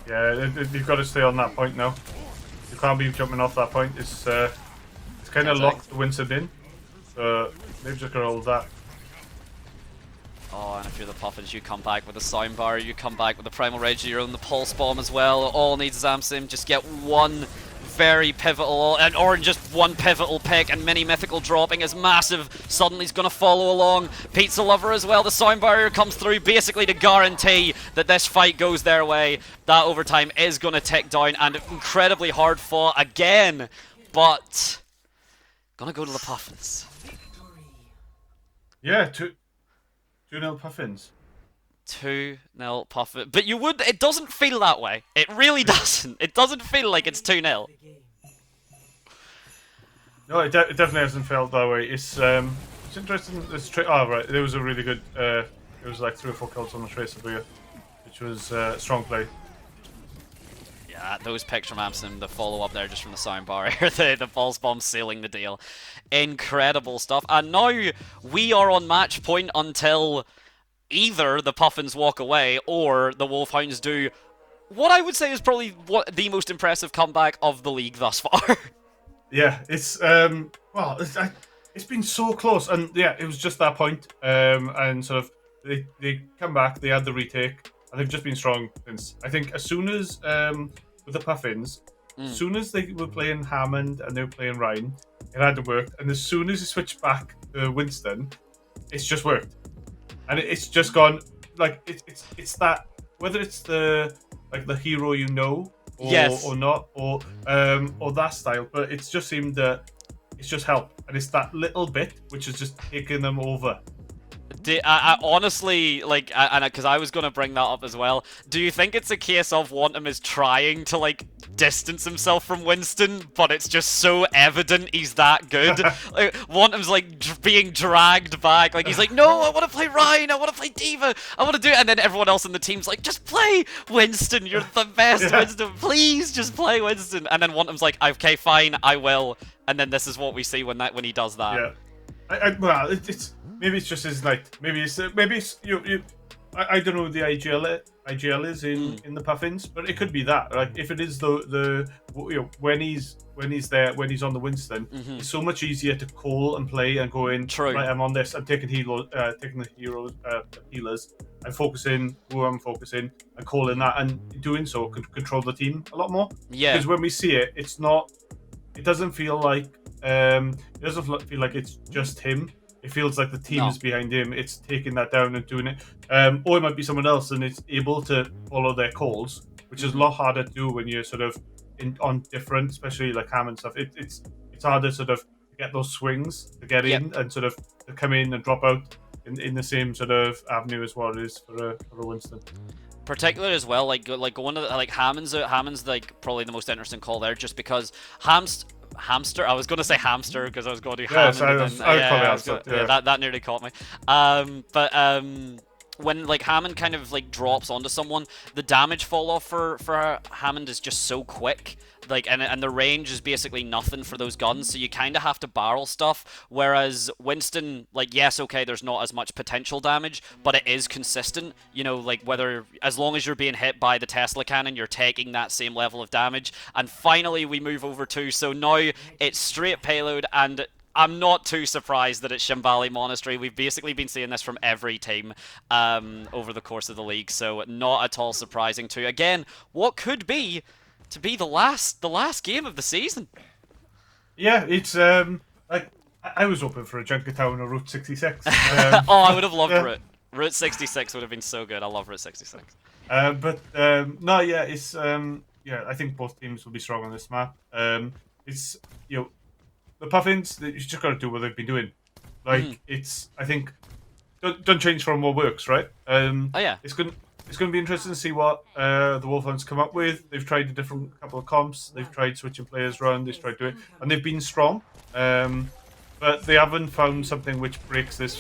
Yeah, you've got to stay on that point now. You can't be jumping off that point. It's kind of locked Winston in, so maybe just gonna hold that. Oh, and if you're the Puffins, you come back with a soundbar, you come back with the Primal Rage of your own, the Pulse Bomb as well. All needs Zamsim, just get one very pivotal, or just one pivotal pick, and Mini Mythical dropping is massive. Suddenly he's going to follow along. Pizza Lover as well. The sound barrier comes through basically to guarantee that this fight goes their way. That overtime is going to tick down, and incredibly hard fought again, but gonna go to the Puffins. Yeah, 2-0 Puffins. 2-0 Puffins. But it doesn't feel that way. It really doesn't. It doesn't feel like it's 2-0. No, it definitely hasn't felt that way. It's interesting. Oh, right. There was a really good. It was like 3 or 4 kills on the Tracer Beer, which was strong play. Yeah, those picks from Amson, the follow-up there just from the sound barrier, the Pulse Bomb sealing the deal. Incredible stuff. And now we are on match point until either the Puffins walk away or the Wolfhounds do what I would say is probably the most impressive comeback of the league thus far. Yeah, it's it's been so close, and yeah, it was just that point, and sort of they come back, they had the retake, and they've just been strong since. I think as soon as with the Puffins, as soon as they were playing Hammond and they were playing Ryan, it had to work. And as soon as they switched back to Winston, it's just worked, and it's just gone like it's that whether it's the hero or not or that style, but it's just seemed that it's just helped, and it's that little bit which has just taken them over. I honestly, like, because I was going to bring that up as well, do you think it's a case of Wantum is trying to, like, distance himself from Winston, but it's just so evident he's that good? Like, Wantum's, like, being dragged back. Like, he's like, no, I want to play Ryan, I want to play D.Va, I want to do it. And then everyone else in the team's like, just play Winston, you're the best, Winston, please just play Winston. And then Wantum's like, okay, fine, I will. And then this is what we see when he does that. Yeah. Well, it's maybe it's just his night. Maybe it's you. I don't know who the IGL is in the Puffins, but it could be that. Like if it is the when he's on the Winston, it's so much easier to call and play and go in. True. Right, I'm on this. I'm taking the healers. I'm focusing who I'm focusing and calling that, and doing so can control the team a lot more. Yeah. Because when we see it, it's not. It doesn't feel like it's just him. It feels like the team is behind him. It's taking that down and doing it. Or it might be someone else, and it's able to follow their calls, which is a lot harder to do when you're sort of on different, especially like Ham and stuff. It's harder sort of to get those swings to get in and sort of to come in and drop out in the same sort of avenue as what it is for a Winston. Particular as well, like going to like Hammond's like probably the most interesting call there, just because Hamster. I was going to say hamster because I was going to Hammond. That nearly caught me. But when like Hammond kind of like drops onto someone, the damage fall off for Hammond is just so quick. Like and the range is basically nothing for those guns, so you kind of have to barrel stuff. Whereas Winston, like yes, okay, there's not as much potential damage, but it is consistent. You know, like whether as long as you're being hit by the Tesla cannon, you're taking that same level of damage. And finally, we move over to so now it's straight payload and. I'm not too surprised that it's Shambali Monastery. We've basically been seeing this from every team over the course of the league, so not at all surprising to, again, what could be to be the last game of the season. Yeah, it's like I was hoping for a Junkertown or Route 66. Oh, I would have loved Route 66 would have been so good. I love Route 66. No, yeah, it's I think both teams will be strong on this map. It's the Puffins, you just got to do what they've been doing. Like it's, I think, don't change from what works, right? It's going to be interesting to see what the Wolfhounds come up with. They've tried a different couple of comps. They've tried switching players around. They've tried doing it, and they've been strong. But they haven't found something which breaks this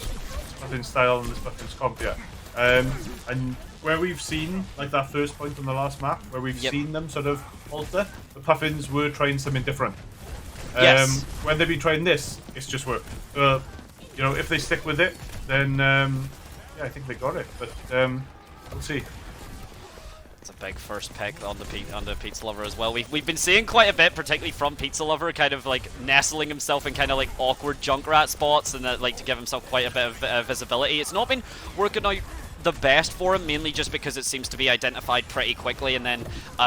Puffin style and this Puffins comp yet. And where we've seen like that first point on the last map, where we've seen them sort of alter, the Puffins were trying something different. When they've been trying this, it's just worked. If they stick with it, then I think they got it. But we'll see. It's a big first pick on the Pizza Lover as well. We've been seeing quite a bit, particularly from Pizza Lover, kind of like nestling himself in kind of like awkward Junkrat spots and like to give himself quite a bit of visibility. It's not been working out the best for him, mainly just because it seems to be identified pretty quickly and then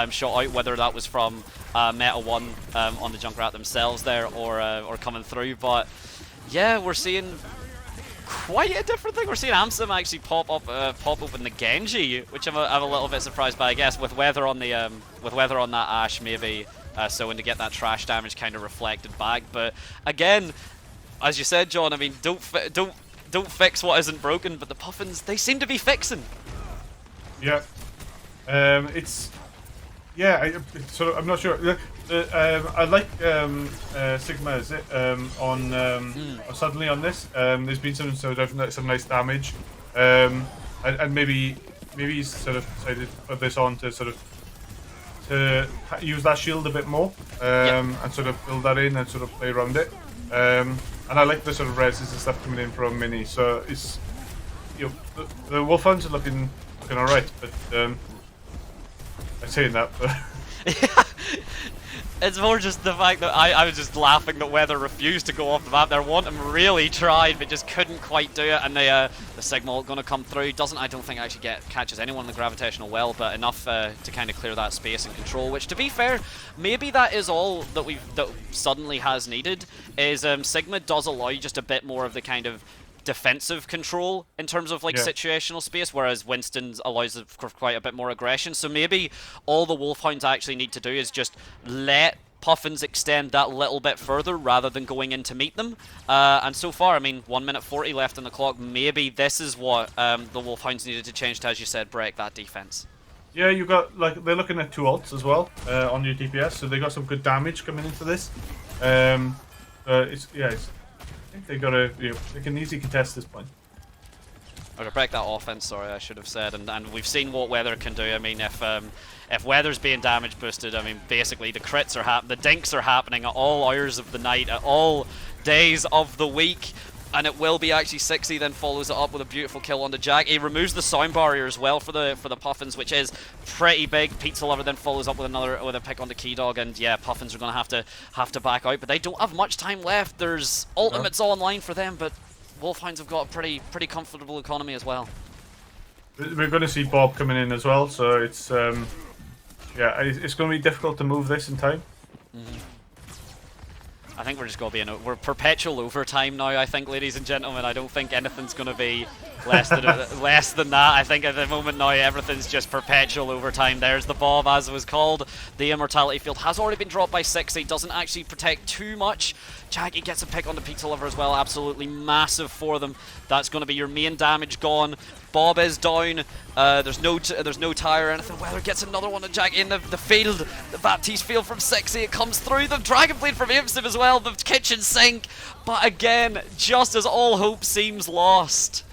shot out, whether that was from Meta 1 on the Junkrat themselves there or coming through. But yeah, we're seeing quite a different thing. We're seeing Amsam actually pop open the Genji, which I'm a little bit surprised by, I guess, with weather on the that Ash maybe so, and to get that trash damage kind of reflected back. But again, as you said, John, I mean, don't fix what isn't broken, but the Puffins, they seem to be fixing. Yeah. I'm not sure. I like Sigma, is it? Suddenly on this. There's been some nice damage. And maybe he's sort of decided to put this on to sort of to use that shield a bit more. And sort of build that in and sort of play around it. And I like the sort of reses and stuff coming in from Mini. So it's the Wolfhounds are looking alright, but I'm saying that, but It's more just the fact that I was just laughing that Weather refused to go off the map there. Him really tried, but just couldn't quite do it. And the Signal going to come through. I don't think actually catches anyone in the gravitational well, but enough to kind of clear that space and control. Which, to be fair, maybe that is all that that suddenly has needed. Is Sigma does allow just a bit more of the kind of defensive control in terms of like situational space, whereas Winston allows for quite a bit more aggression. So maybe all the Wolfhounds actually need to do is just let Puffins extend that little bit further rather than going in to meet them. And so far, I mean, 1 minute 40 left on the clock. Maybe this is what the Wolfhounds needed to change to, as you said, break that defense. Yeah, you got like they're looking at 2 ults as well on your DPS, so they got some good damage coming into this. It's I think they gotta, they can easily contest this point. Or to break that offense, sorry, I should have said, and we've seen what Weather can do. I mean, if Weather's being damage boosted, I mean, basically the crits are the dinks are happening at all hours of the night, at all days of the week. And it will be actually 60, then follows it up with a beautiful kill on the Jack. He removes the sound barrier as well for the Puffins, which is pretty big. Pizza Lover then follows up with a pick on the Key Dog, and yeah, Puffins are going to have to back out, but they don't have much time left. There's ultimates online for them, but Wolfhounds have got a pretty comfortable economy as well. We're going to see Bob coming in as well, so it's going to be difficult to move this in time. I think we're just going to be we're perpetual overtime now, I think, ladies and gentlemen. I don't think anything's going to be less than that. I think at the moment now, everything's just perpetual overtime. There's the Bob, as it was called. The Immortality Field has already been dropped by 60. Doesn't actually protect too much. Jackie gets a pick on the Pizza Lover as well. Absolutely massive for them. That's going to be your main damage gone. Bob is down. There's no tire or anything. Weather gets another one to Jack in the field. The Baptiste field from 60. It comes through. The Dragon Blade from Imsiv as well. The kitchen sink. But again, just as all hope seems lost,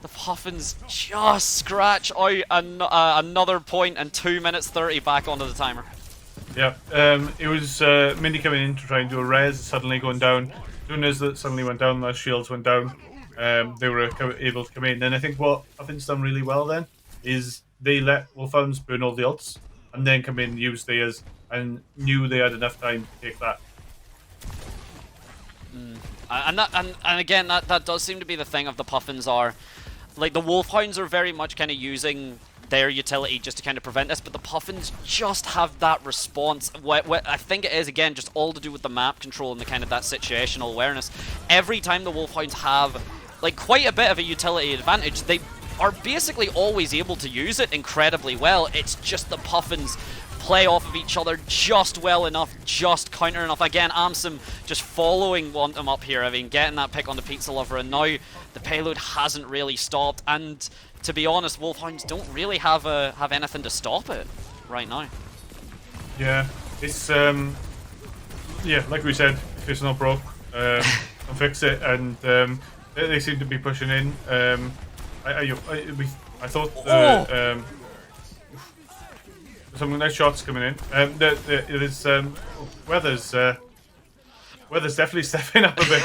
the Puffins just scratch out another point, and 2 minutes 30 back onto the timer. Yeah, it was Mindy coming in to try and do a res, suddenly going down. As soon as that suddenly went down, those shields went down. They were able to come in. And I think what Puffins done really well then is they let Wolfhounds burn all the ults and then come in, use theirs, and knew they had enough time to take that. And again, that does seem to be the thing of the Puffins are, like, the Wolfhounds are very much kind of using their utility just to kind of prevent this, but the Puffins just have that response. I think it is, again, just all to do with the map control and the kind of that situational awareness. Every time the Wolfhounds have, like, quite a bit of a utility advantage, they are basically always able to use it incredibly well. It's just the Puffins play off of each other just well enough, just counter enough. Again, Amsim just following them up here. I mean, getting that pick on the Pizza Lover, and now the payload hasn't really stopped. And to be honest, Wolfhounds don't really have anything to stop it right now. Yeah, it's like we said, if it's not broke, don't fix it, and they seem to be pushing in. I thought some nice shots coming in. Weather's definitely stepping up a bit.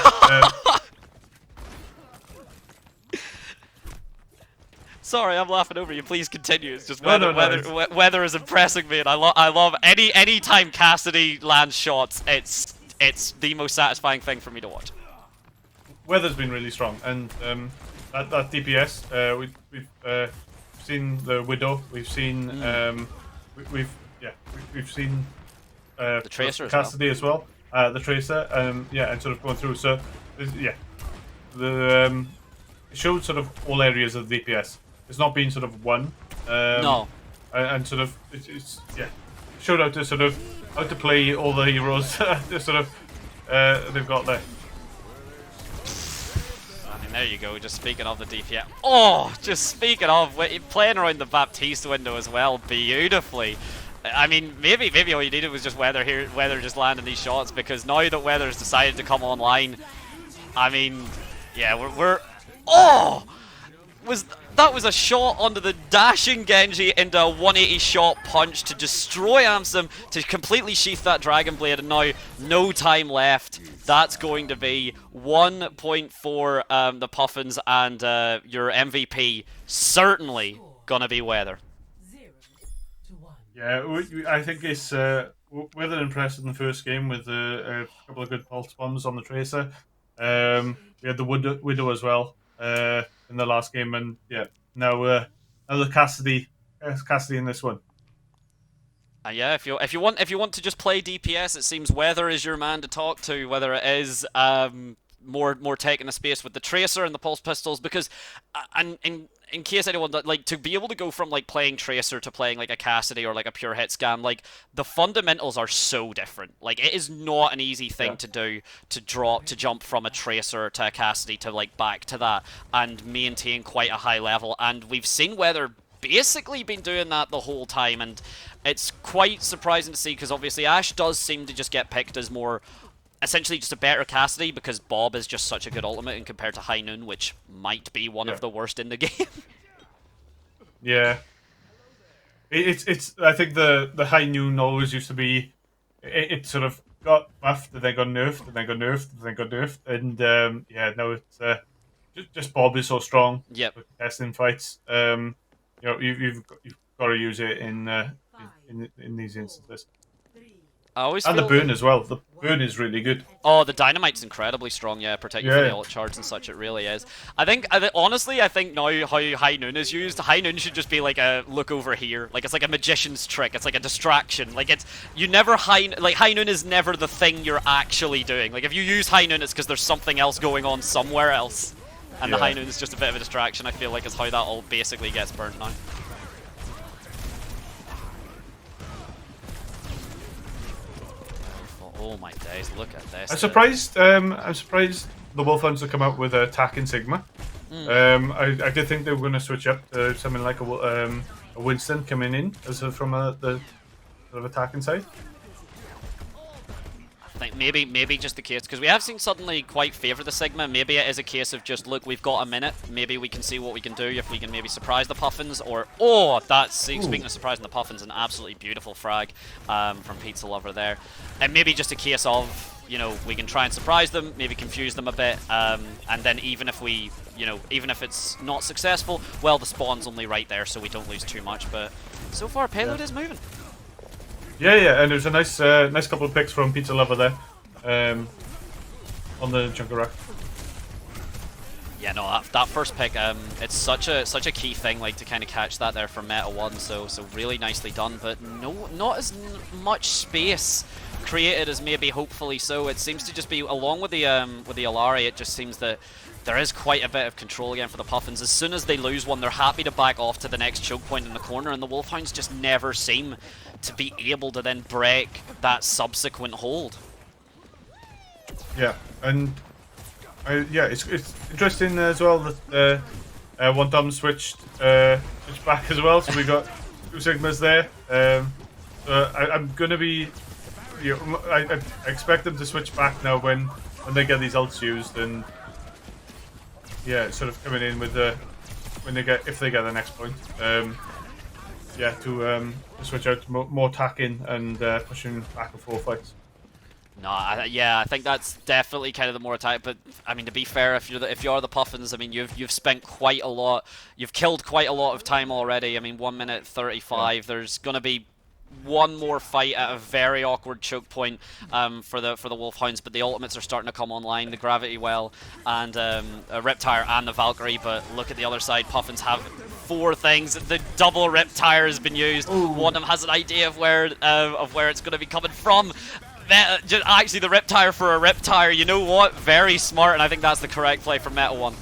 Sorry, I'm laughing over you. Please continue. It's just Weather is impressing me, and I love any time Cassidy lands shots. It's the most satisfying thing for me to watch. Weather's been really strong, and that DPS we've seen the Widow. We've seen we've seen the Tracer Cassidy as well. The Tracer, and sort of going through. So it showed sort of all areas of the DPS. It's not been sort of one. No. And sort of it's showed how to sort of how to play all the heroes. Sort of they've got there. There you go, just speaking of the DPS. Oh, just speaking of, playing around the Baptiste window as well, beautifully. I mean, maybe all you needed was just Weather just landing these shots, because now that Weather's decided to come online, I mean, yeah, that was a shot onto the dashing Genji into a 180 shot punch to destroy Amsim, to completely sheath that Dragon Blade, and now no time left. That's going to be 1 point for the Puffins, and your MVP certainly gonna be Weather. Yeah, I think it's weather impressed in the first game with a couple of good pulse bombs on the Tracer. We had the Widow as well in the last game, and yeah, now the Cassidy in this one. Yeah, if you want to just play DPS, it seems Weather is your man to talk to. Whether it is more taking a space with the Tracer and the Pulse Pistols, because and in case anyone like to be able to go from like playing Tracer to playing like a Cassidy or like a pure hit scan, like the fundamentals are so different. Like it is not an easy thing to do to jump from a Tracer to a Cassidy to like back to that and maintain quite a high level. And we've seen Weather basically been doing that the whole time, and it's quite surprising to see because obviously Ashe does seem to just get picked as more essentially just a better Cassidy because Bob is just such a good ultimate in compared to High Noon, which might be one of the worst in the game. Yeah, it's I think the High Noon always used to be it sort of got buffed and then got nerfed and then got nerfed and then got nerfed, and yeah, now it's just Bob is so strong. Yep. With testing fights. You know, you've got to use it in these instances. And the burn as well. The burn is really good. Oh, the dynamite's incredibly strong, yeah, particularly for the ult charge and such. It really is. Honestly, I think now how High Noon is used, High Noon should just be like a look over here. Like it's like a magician's trick. It's like a distraction. Like High Noon is never the thing you're actually doing. Like if you use High Noon, it's because there's something else going on somewhere else. And the High Noon is just a bit of a distraction, I feel like, is how that ult basically gets burnt now. Oh my days, look at this. I'm surprised the Wolfhounds have come out with attack in Sigma. I did think they were going to switch up to something like a Winston coming in from the sort of attacking side. I think maybe just the case, because we have seen suddenly quite favour the Sigma. Maybe it is a case of just, look, we've got a minute. Maybe we can see what we can do, if we can maybe surprise the Puffins, or... Oh, that's, speaking of surprising the Puffins, an absolutely beautiful frag from Pizza Lover there. And maybe just a case of, you know, we can try and surprise them, maybe confuse them a bit, and then even if we, you know, even if it's not successful, well, the spawn's only right there, so we don't lose too much, but so far, payload is moving. Yeah, and there's a nice couple of picks from Pizza Lover there, on the Junker Rack. Yeah, no, that first pick, it's such a key thing, like to kind of catch that there from Meta 1. So really nicely done, but not as much space created as maybe hopefully so. It seems to just be along with the Alari. It just seems that there is quite a bit of control again for the Puffins. As soon as they lose one, they're happy to back off to the next choke point in the corner, and the Wolfhounds just never seem to be able to then break that subsequent hold. Yeah, and it's interesting as well that one Dom switched back as well, so we got two Sigmas there. So I'm gonna be, you know, I expect them to switch back now when they get these ults used, and yeah, sort of coming in with if they get the next point. Yeah, to switch out to more attacking and pushing back and forth fights. No, I think that's definitely kind of the more attack. But I mean, to be fair, if you are the Puffins, I mean, you've spent quite a lot, you've killed quite a lot of time already. I mean, 1 minute 35. Yeah. There's gonna be one more fight at a very awkward choke point for the Wolfhounds, but the ultimates are starting to come online, the Gravity Well and a Riptire and the Valkyrie. But look at the other side, Puffins have 4 things. The double Riptire has been used. Ooh. One of them has an idea of where it's going to be coming from. Actually, the Riptire for a Riptire, you know what? Very smart, and I think that's the correct play from Meta 1.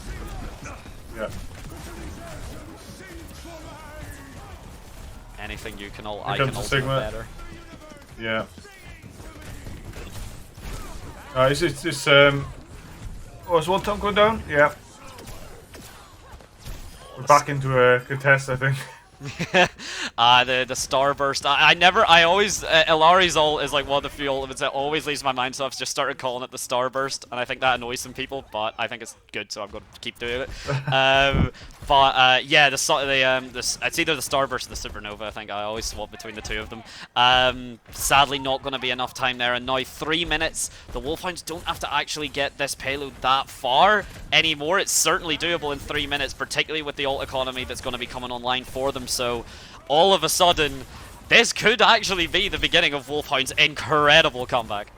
Yeah. Anything you can I can also do better. Yeah. It's oh, is one time going down? Yeah. We're back into a contest, I think. The Starburst. I always Ilari's ult is like one of the few ultimates that always leaves my mind, so I've just started calling it the Starburst, and I think that annoys some people, but I think it's good, so I'm going to keep doing it. Yeah, it's either the Starburst or the Supernova. I think I always swap between the two of them. Sadly, not going to be enough time there, and now 3 minutes. The Wolfhounds don't have to actually get this payload that far anymore. It's certainly doable in 3 minutes, particularly with the ult economy that's going to be coming online for them. So all of a sudden, This could actually be the beginning of Wolfhound's incredible comeback.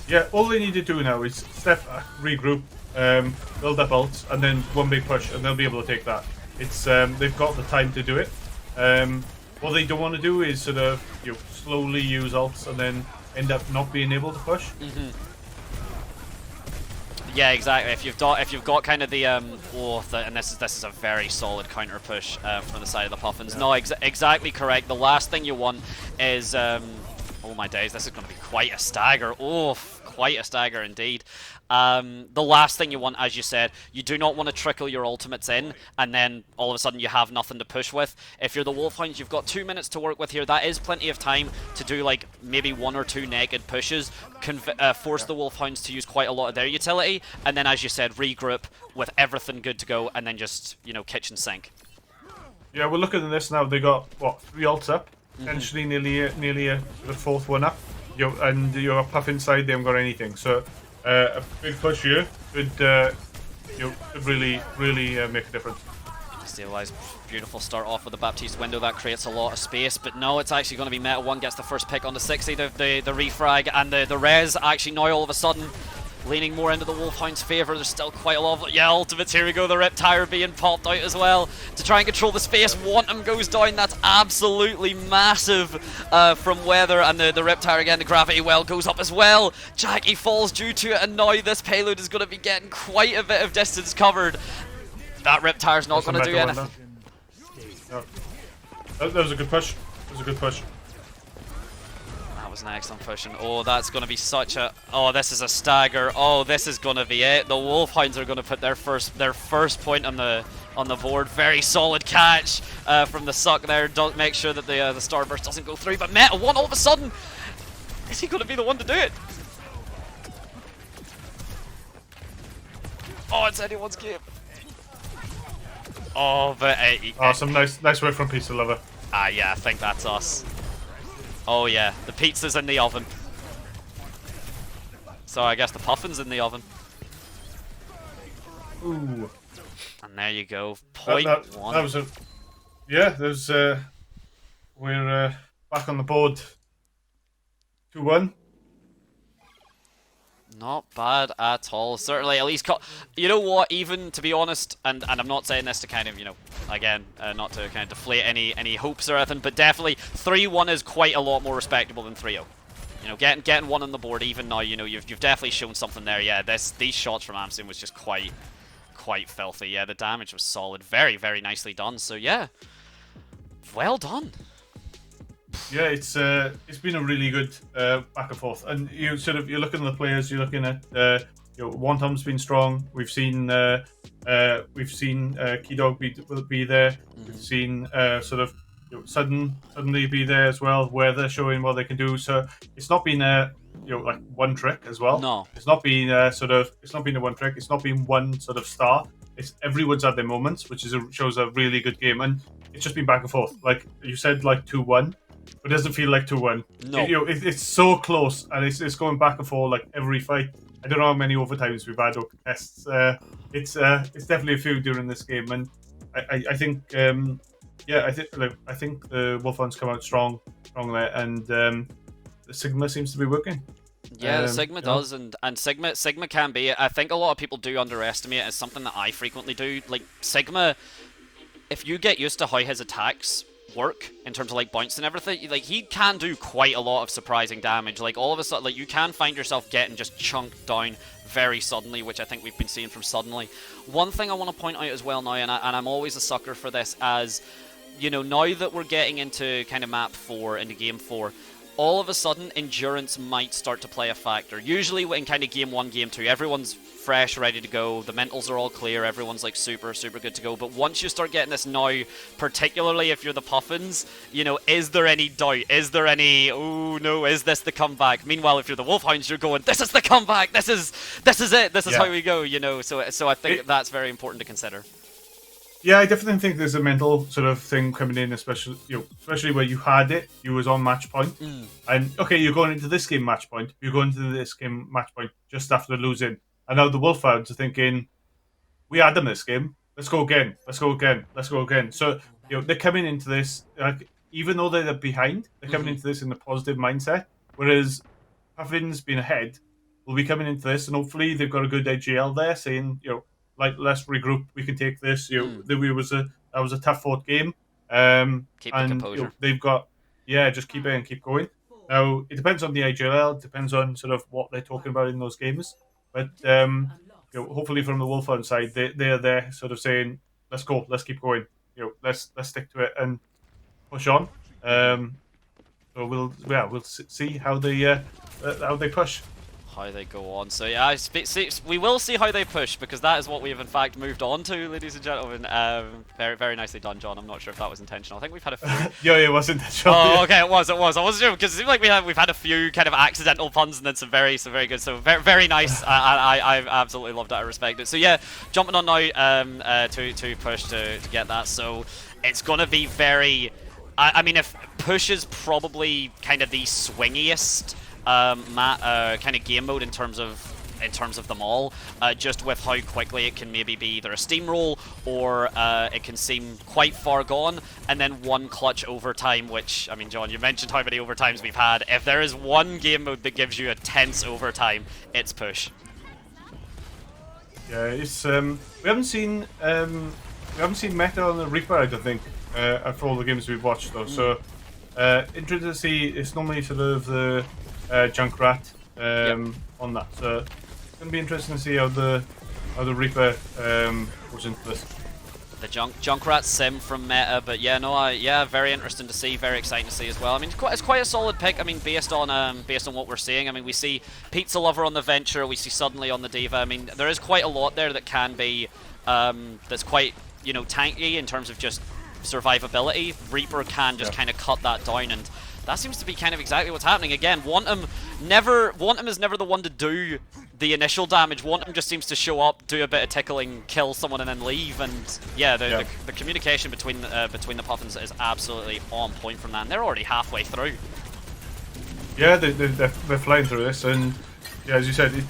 Yeah, all they need to do now is step back, regroup, build up ults, and then one big push, and they'll be able to take that. It's they've got the time to do it. What they don't want to do is sort of slowly use ults and then end up not being able to push. Yeah, exactly. If you've got kind of the and this is a very solid counter push from the side of the Puffins. Yeah. No, exactly correct. The last thing you want is oh my days, this is going to be quite a stagger. Oh, quite a stagger indeed. The last thing you want, as you said, you do not want to trickle your ultimates in and then all of a sudden you have nothing to push with. If you're the Wolfhounds, you've got 2 minutes to work with here. That is plenty of time to do like maybe 1 or 2 naked pushes, force the Wolfhounds to use quite a lot of their utility, and then, as you said, regroup with everything good to go, and then just, kitchen sink. Yeah, we're looking at this now. They got, what, 3 ults up? Potentially nearly a the 4th one up. And your Puff inside, they haven't got anything. So a big push here could really make a difference. Stabilize, beautiful start off with the Baptiste window. That creates a lot of space, but no, it's actually going to be Meta 1 gets the first pick on the 60, the refrag, and the res actually now all of a sudden leaning more into the Wolfhound's favour. There's still quite a lot of ultimates. Here we go, the Riptire being popped out as well to try and control the space. Wantum goes down. That's absolutely massive from Weather, and the Riptire again, the gravity well goes up as well. Jackie falls due to it, and now this payload is going to be getting quite a bit of distance covered. That Riptire's not going to do anything. No. That was a good push. That was a good push. That was an excellent pushing. Oh, that's going to be such a... Oh, this is a stagger. Oh, this is going to be it. The Wolfhounds are going to put their first point on the board. Very solid catch from the suck there. Don't make sure that the Starburst doesn't go through. But Meta 1 all of a sudden, is he going to be the one to do it? Oh, it's anyone's game. Oh, but some nice work from Pizza Lover. Ah, yeah, I think that's us. Oh yeah, the pizza's in the oven. So I guess the Puffin's in the oven. Ooh. And there you go. Point one. That was a... Yeah, there's... we're back on the board. 2-1. Not bad at all. Certainly, at least... You know what, even, to be honest, and I'm not saying this to kind of, again, not to kind of deflate any hopes or anything, but definitely 3-1 is quite a lot more respectable than 3-0. Getting 1 on the board even now, you've definitely shown something there. Yeah, these shots from Amston was just quite filthy. Yeah, the damage was solid. Very, very nicely done. So yeah, well done. Yeah, it's been a really good back and forth, and you're looking at the players. You're looking at Wantum's been strong. We've seen Keydog be there. We've seen suddenly be there as well, where they're showing what they can do. So it's not been like one trick as well. No, it's not been it's not been a one trick. It's not been one sort of star. It's everyone's had their moments, which shows a really good game, and it's just been back and forth. Like you said, like 2-1. It doesn't feel like 2-1. No. It's so close, and it's going back and forth like every fight. I don't know how many overtimes we've had or tests. It's definitely a few during this game, and I think I think the Wolfhounds come out strong there, and the Sigma seems to be working. Yeah, Sigma does, and Sigma can be. I think a lot of people do underestimate it. It's something that I frequently do. Like Sigma, if you get used to how his attacks work in terms of like bounce and everything, like he can do quite a lot of surprising damage. Like all of a sudden, like you can find yourself getting just chunked down very suddenly, which I think we've been seeing from Suddenly. One thing I want to point out as well now, and I'm always a sucker for this, as now that we're getting into kind of map 4, into game 4, all of a sudden endurance might start to play a factor. Usually in kind of game 1, game 2, everyone's fresh, ready to go, the mentals are all clear, everyone's like super good to go. But once you start getting this now, particularly if you're the Puffins, is there any doubt? Is there any, oh no, is this the comeback? Meanwhile, if you're the Wolfhounds, you're going, this is the comeback, this is it, this is how we go, so I think that's very important to consider. Yeah, I definitely think there's a mental sort of thing coming in, especially where you had it, you was on match point, and okay, you're going into this game match point, you're going into this game match point just after losing, and now the Wolfhounds are thinking, we had them this game, let's go again. So they're coming into this like even though they're behind, they're coming into this in a positive mindset. Whereas Puffins being ahead will be coming into this, and hopefully they've got a good AGL there, saying, like, let's regroup, we can take this. That was a tough fought game, Keep the composure. they've got just keep it and keep going. Now it depends on the AGL, depends on sort of what they're talking about in those games, but hopefully from the Wolfhound side, they're there sort of saying, let's go, let's keep going, let's stick to it and push on. So we'll see how they push. How they go on. So yeah, we will see how they push, because that is what we have in fact moved on to, ladies and gentlemen. Very, very nicely done, John. I'm not sure if that was intentional. I think we've had a few. Yeah, it was intentional. Oh, okay, it was. I wasn't sure, because it seemed like we've had a few kind of accidental puns and then some very good. So very, very nice. I absolutely loved it. I respect it. So yeah, jumping on now to push to get that. So it's gonna be very. I mean, if push is probably kind of the swingiest kind of game mode in terms of them all, just with how quickly it can maybe be either a steamroll or it can seem quite far gone, and then one clutch overtime, which, I mean, John, you mentioned how many overtimes we've had. If there is one game mode that gives you a tense overtime, it's push. Yeah, it's we haven't seen meta on the Reaper, I don't think, for all the games we've watched though. So interesting to see. It's normally sort of the Junkrat on that, so it's gonna be interesting to see how the Reaper goes into this. The Junkrat sim from meta, but yeah, no, very interesting to see, very exciting to see as well. I mean, it's quite a solid pick. I mean, based on what we're seeing. I mean, we see Pizza Lover on the Venture, we see Suddenly on the Diva. I mean, there is quite a lot there that can be that's quite tanky in terms of just survivability. Reaper can just kind of cut that down, and that seems to be kind of exactly what's happening. Again, Wantum is never the one to do the initial damage. Wantum just seems to show up, do a bit of tickling, kill someone, and then leave. And yeah, the communication between the Puffins is absolutely on point from that. And they're already halfway through. Yeah, they're flying through this, and yeah, as you said, it's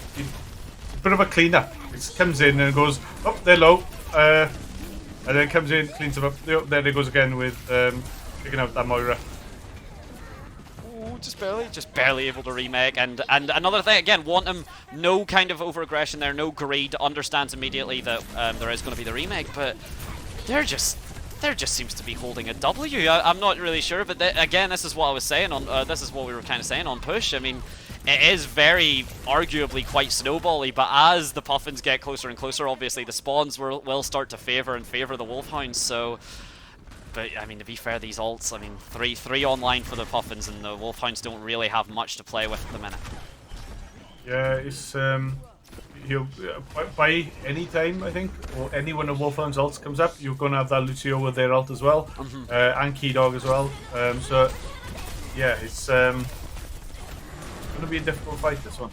a bit of a clean-up. It comes in and it goes, oh, they're low, and then comes in, cleans them up. There it goes again with picking out that Moira. Just barely able to remake. And another thing, again, Wantum, no kind of over-aggression there, no greed, understands immediately that there is going to be the remake, but there just seems to be holding a W. I'm not really sure, but again, this is what I was saying on, this is what we were kind of saying on push. I mean, it is very, arguably quite snowbally, but as the Puffins get closer and closer, obviously the spawns will start to favour the Wolfhounds, so. But, I mean, to be fair, these ults, I mean, three online for the Puffins, and the Wolfhounds don't really have much to play with at the minute. Yeah, it's, by any time, I think, or any one of Wolfhound's ults comes up, you're going to have that Lucio with their ult as well, and Key Dog as well. So, yeah, it's going to be a difficult fight, this one.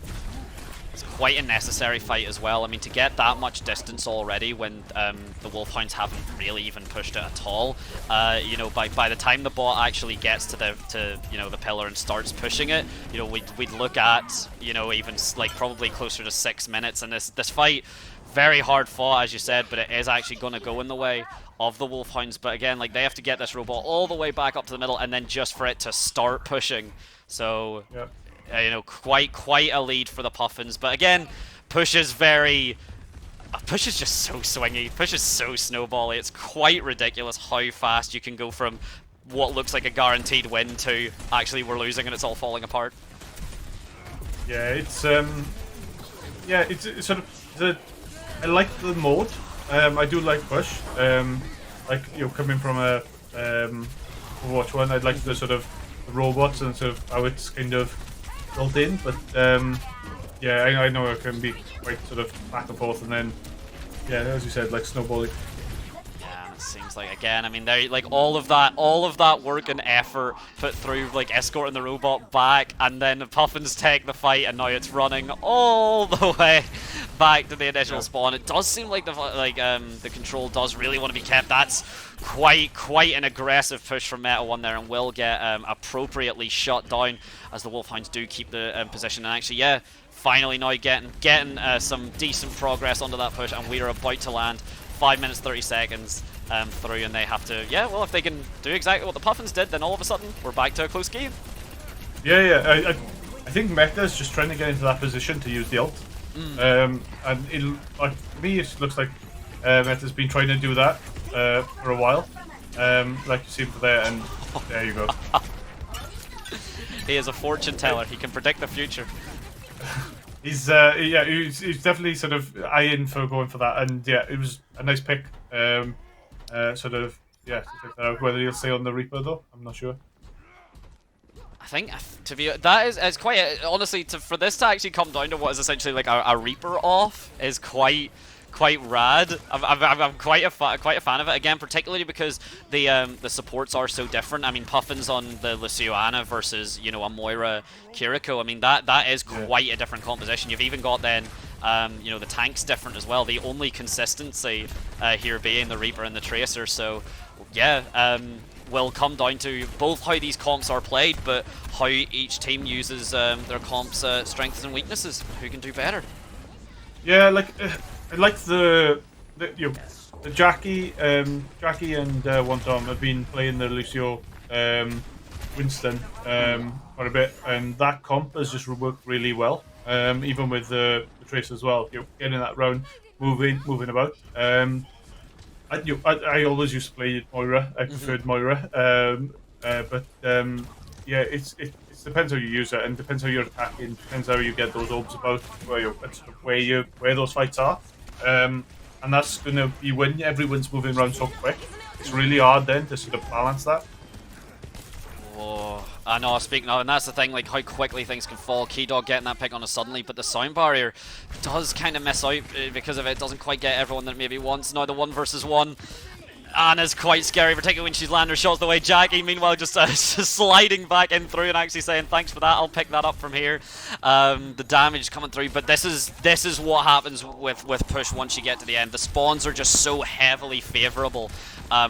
It's quite a necessary fight as well. I mean, to get that much distance already when the Wolfhounds haven't really even pushed it at all, by the time the bot actually gets to the pillar and starts pushing it, we'd look at even like probably closer to 6 minutes, and this fight very hard fought, as you said, but it is actually going to go in the way of the Wolfhounds. But again, like, they have to get this robot all the way back up to the middle, and then just for it to start pushing. So. Yep. Quite a lead for the Puffins, but again, push is just so swingy. Push is so snowbally. It's quite ridiculous how fast you can go from what looks like a guaranteed win to actually we're losing and it's all falling apart. Yeah, it's sort of I like the mode. I do like push. Like coming from a Overwatch 1, I'd like the sort of the robots and sort of how it's kind of built in, but yeah, I know it can be quite sort of back and forth, and then yeah, as you said, like snowballing. Yeah, it seems like, again, I mean, they like all of that work and effort put through like escorting the robot back, and then the Puffins take the fight, and now it's running all the way back to the initial spawn. It does seem like the control does really want to be kept. That's quite an aggressive push from Meta 1 there, and will get appropriately shut down as the Wolfhounds do keep the position. And actually, yeah, finally now getting some decent progress onto that push, and we are about to land 5 minutes 30 seconds. through, and they have to, yeah, well, if they can do exactly what the Puffins did, then all of a sudden we're back to a close game. Yeah. I think Meta's just trying to get into that position to use the ult. And like, for me, it looks like Meta's been trying to do that for a while. Like you see for there, and there you go. He is a fortune teller. He can predict the future. He's definitely sort of eyeing for going for that, and yeah, it was a nice pick. Sort of, yeah, to pick that out. Whether he'll stay on the Reaper though, I'm not sure. I think to be that is it's quite honestly for this to actually come down to what is essentially like a Reaper off is quite rad. I'm quite a fan of it again, particularly because the supports are so different. I mean, Puffins on the Luciana versus a Moira Kiriko. I mean that is quite a different composition. You've even got then the tank's different as well. The only consistency here being the Reaper and the Tracer. So yeah, will come down to both how these comps are played, but how each team uses their comps' strengths and weaknesses. Who can do better? Yeah, I like the Jackie and One Tom have been playing the Lucio Winston quite a bit, and that comp has just worked really well. Even with the Trace as well, getting that round, moving about. I always used to play Moira. I preferred Moira, but yeah, it depends how you use it, and depends how you're attacking. Depends how you get those orbs about where those fights are, and that's gonna be when everyone's moving around so quick. It's really hard then to sort of balance that. Oh, I know, speaking of, and that's the thing, like how quickly things can fall. Keydog getting that pick on us suddenly, but the sound barrier does kind of miss out because of it. It doesn't quite get everyone that it maybe wants. Now the 1 versus 1. Anna's quite scary, particularly when she's landing her shots the way Jackie, meanwhile, just sliding back in through and actually saying, thanks for that, I'll pick that up from here. The damage coming through, but this is what happens with push once you get to the end. The spawns are just so heavily favourable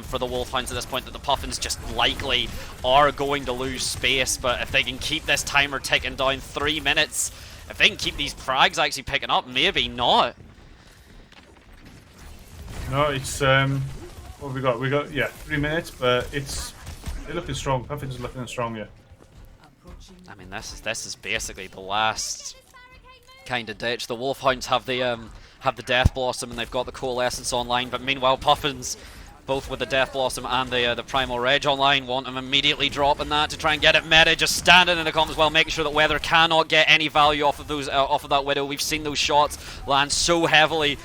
for the Wolfhounds at this point that the Puffins just likely are going to lose space, but if they can keep this timer ticking down 3 minutes, if they can keep these frags actually picking up, maybe not. No, it's what have we got? We got 3 minutes, but they're looking strong. Puffins are looking strong, yeah. I mean, this is basically the last kind of ditch. The Wolfhounds have the Death Blossom and they've got the Coalescence online, but meanwhile Puffins, both with the Death Blossom and the Primal Reg online, want him immediately dropping that to try and get it meta, just standing in the comms as well, making sure that Weather cannot get any value off of that Widow. We've seen those shots land so heavily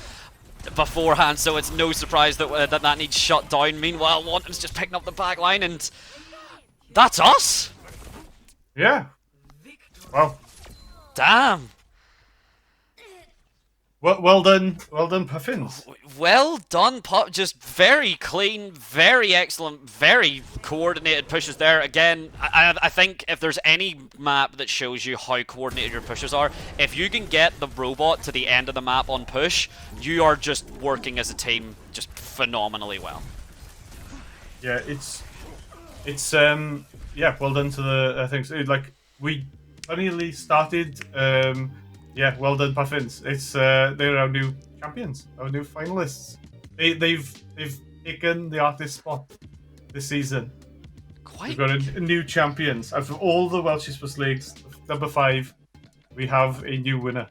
beforehand, so it's no surprise that that needs shut down. Meanwhile, Wanton's just picking up the back line, and that's us. Yeah. Wow. Damn. Well done, Puffins. Well done, just very clean, very excellent, very coordinated pushes there. Again, I think if there's any map that shows you how coordinated your pushes are, if you can get the robot to the end of the map on push, you are just working as a team just phenomenally well. Yeah, it's well done to the things. Like, we finally started. Yeah, well done, Puffins. They're our new champions, our new finalists. They've taken the artist spot this season. We've got a new champions. And from all the Welsh Esports leagues, number 5, we have a new winner.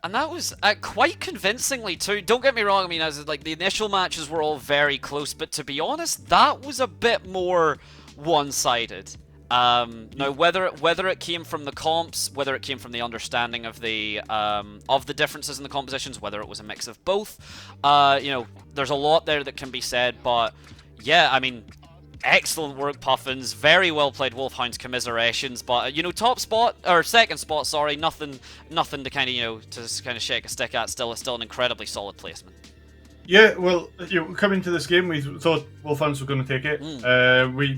And that was quite convincingly too. Don't get me wrong. I mean, as like the initial matches were all very close, but to be honest, that was a bit more one-sided. Now, whether it came from the comps, whether it came from the understanding of the differences in the compositions, whether it was a mix of both, there's a lot there that can be said. But yeah, I mean, excellent work, Puffins. Very well played, Wolfhounds. Commiserations. But top spot or second spot, sorry, nothing to kind of shake a stick at. Still an incredibly solid placement. Yeah, well, coming to this game, we thought Wolfhounds were going to take it.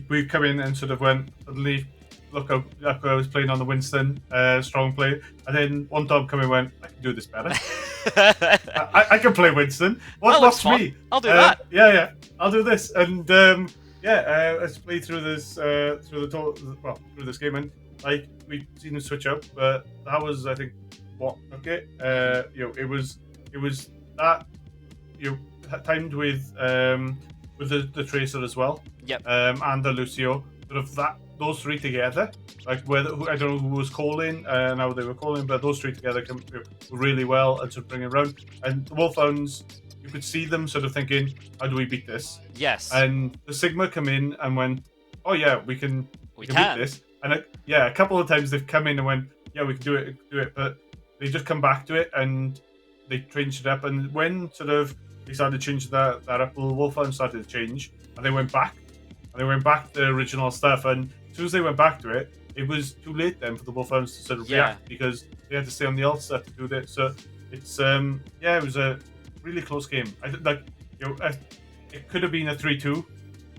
We come in and sort of went, suddenly, look how I was playing on the Winston, strong play. And then one time come in and went, I can do this better. I can play Winston. What's me? I'll do that. Yeah, I'll do this. And let's play through this through this game. And like we've seen him switch up, but that was, I think, what took it. It was that. Timed with with the Tracer as well. Yep. And the Lucio. Sort of those three together, like I don't know who was calling and how they were calling, but those three together come really well and sort of bring it around. And the Wolfhounds, you could see them sort of thinking, how do we beat this? Yes. And the Sigma come in and went, oh yeah, we can beat this. And a couple of times they've come in and went, yeah, we can do it, but they just come back to it and they changed it up. And when sort of they started to change that up, the Wolfhounds started to change, and they went back. And they went back to the original stuff, and as soon as they went back to it, it was too late then for the Wolfhounds to sort of react, because they had to stay on the alt stuff to do that. So it's it was a really close game. It could have been a 3-2.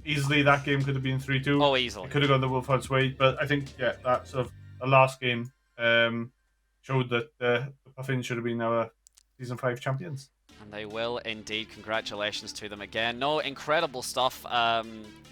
Easily, that game could have been 3-2. Oh, easily. It could have gone the Wolfhounds' way, but I think that sort of the last game showed that the Puffins should have been our Season 5 champions. And they will indeed. Congratulations to them again. No, incredible stuff.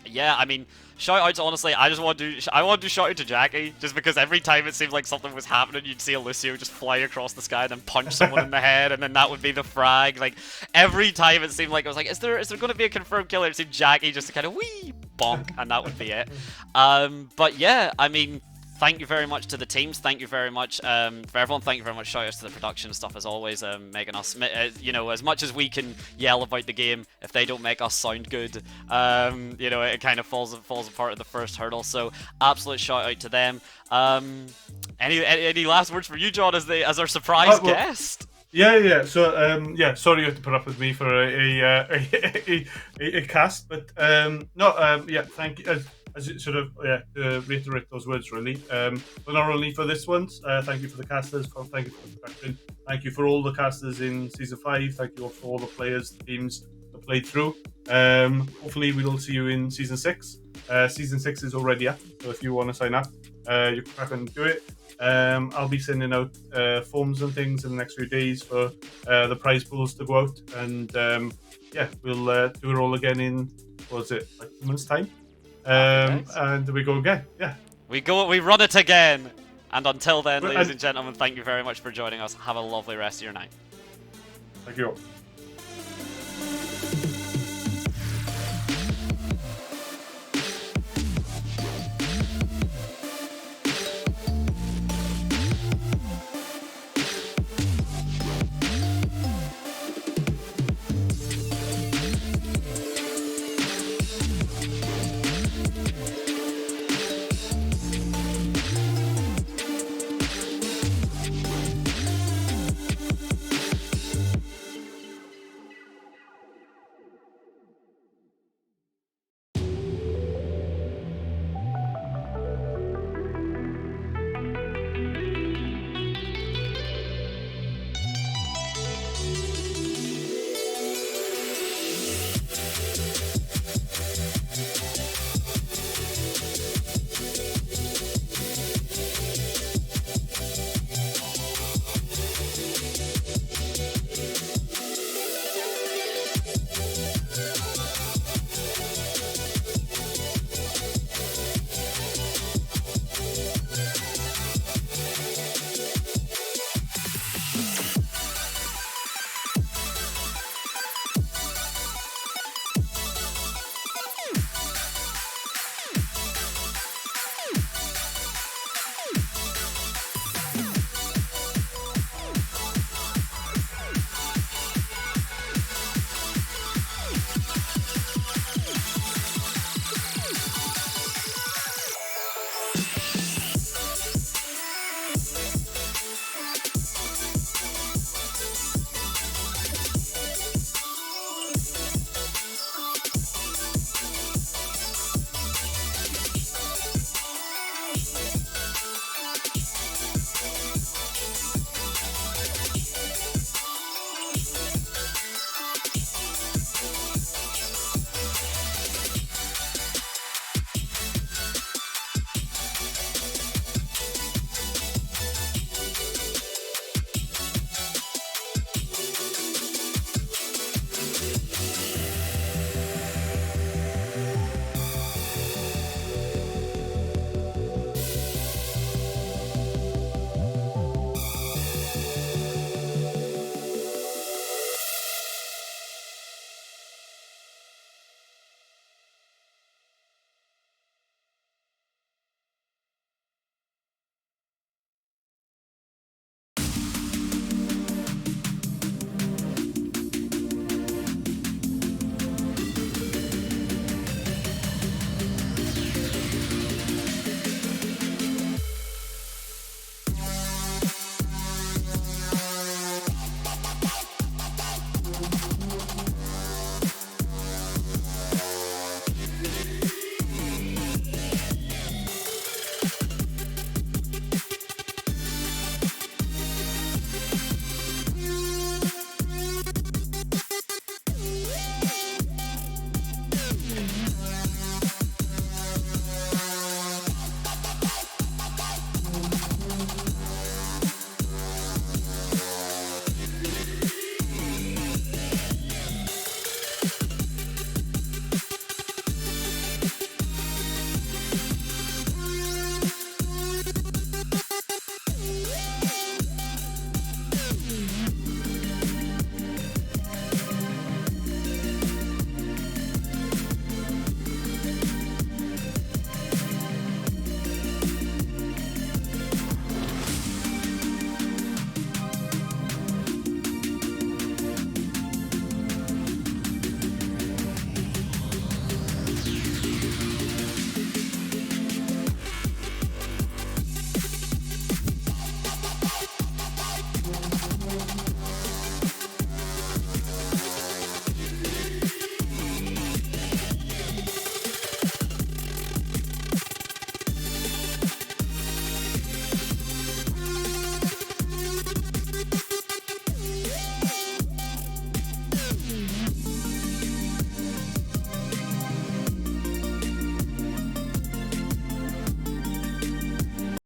Yeah, I mean, shout outs, honestly, I want to do shout out to Jackie, just because every time it seemed like something was happening, you'd see a Lucio just fly across the sky and then punch someone in the head, and then that would be the frag. Like, every time it seemed like, I was like, is there going to be a confirmed killer? It seemed Jackie just to kind of wee bonk, and that would be it. But yeah, I mean, thank you very much to the teams. Thank you very much for everyone. Thank you very much. Shout outs to the production stuff as always, making us, as much as we can yell about the game, if they don't make us sound good, it kind of falls apart at the first hurdle. So absolute shout out to them. Any last words for you, John, as our surprise guest? Yeah. So sorry you have to put up with me for a cast, but thank you. As it sort of to reiterate those words really, but not only for this one, thank you for the casters, thank you for the production, thank you for all the casters in Season 5, thank you for all the players, the teams that played through. Hopefully we'll see you in Season 6. Season 6 is already up, so if you want to sign up, you can crack and do it. I'll be sending out forms and things in the next few days for the prize pools to go out, and we'll do it all again in, what is it, like 2 months' time? And we go again. Yeah. We run it again. And until then, ladies and gentlemen, thank you very much for joining us. Have a lovely rest of your night. Thank you all.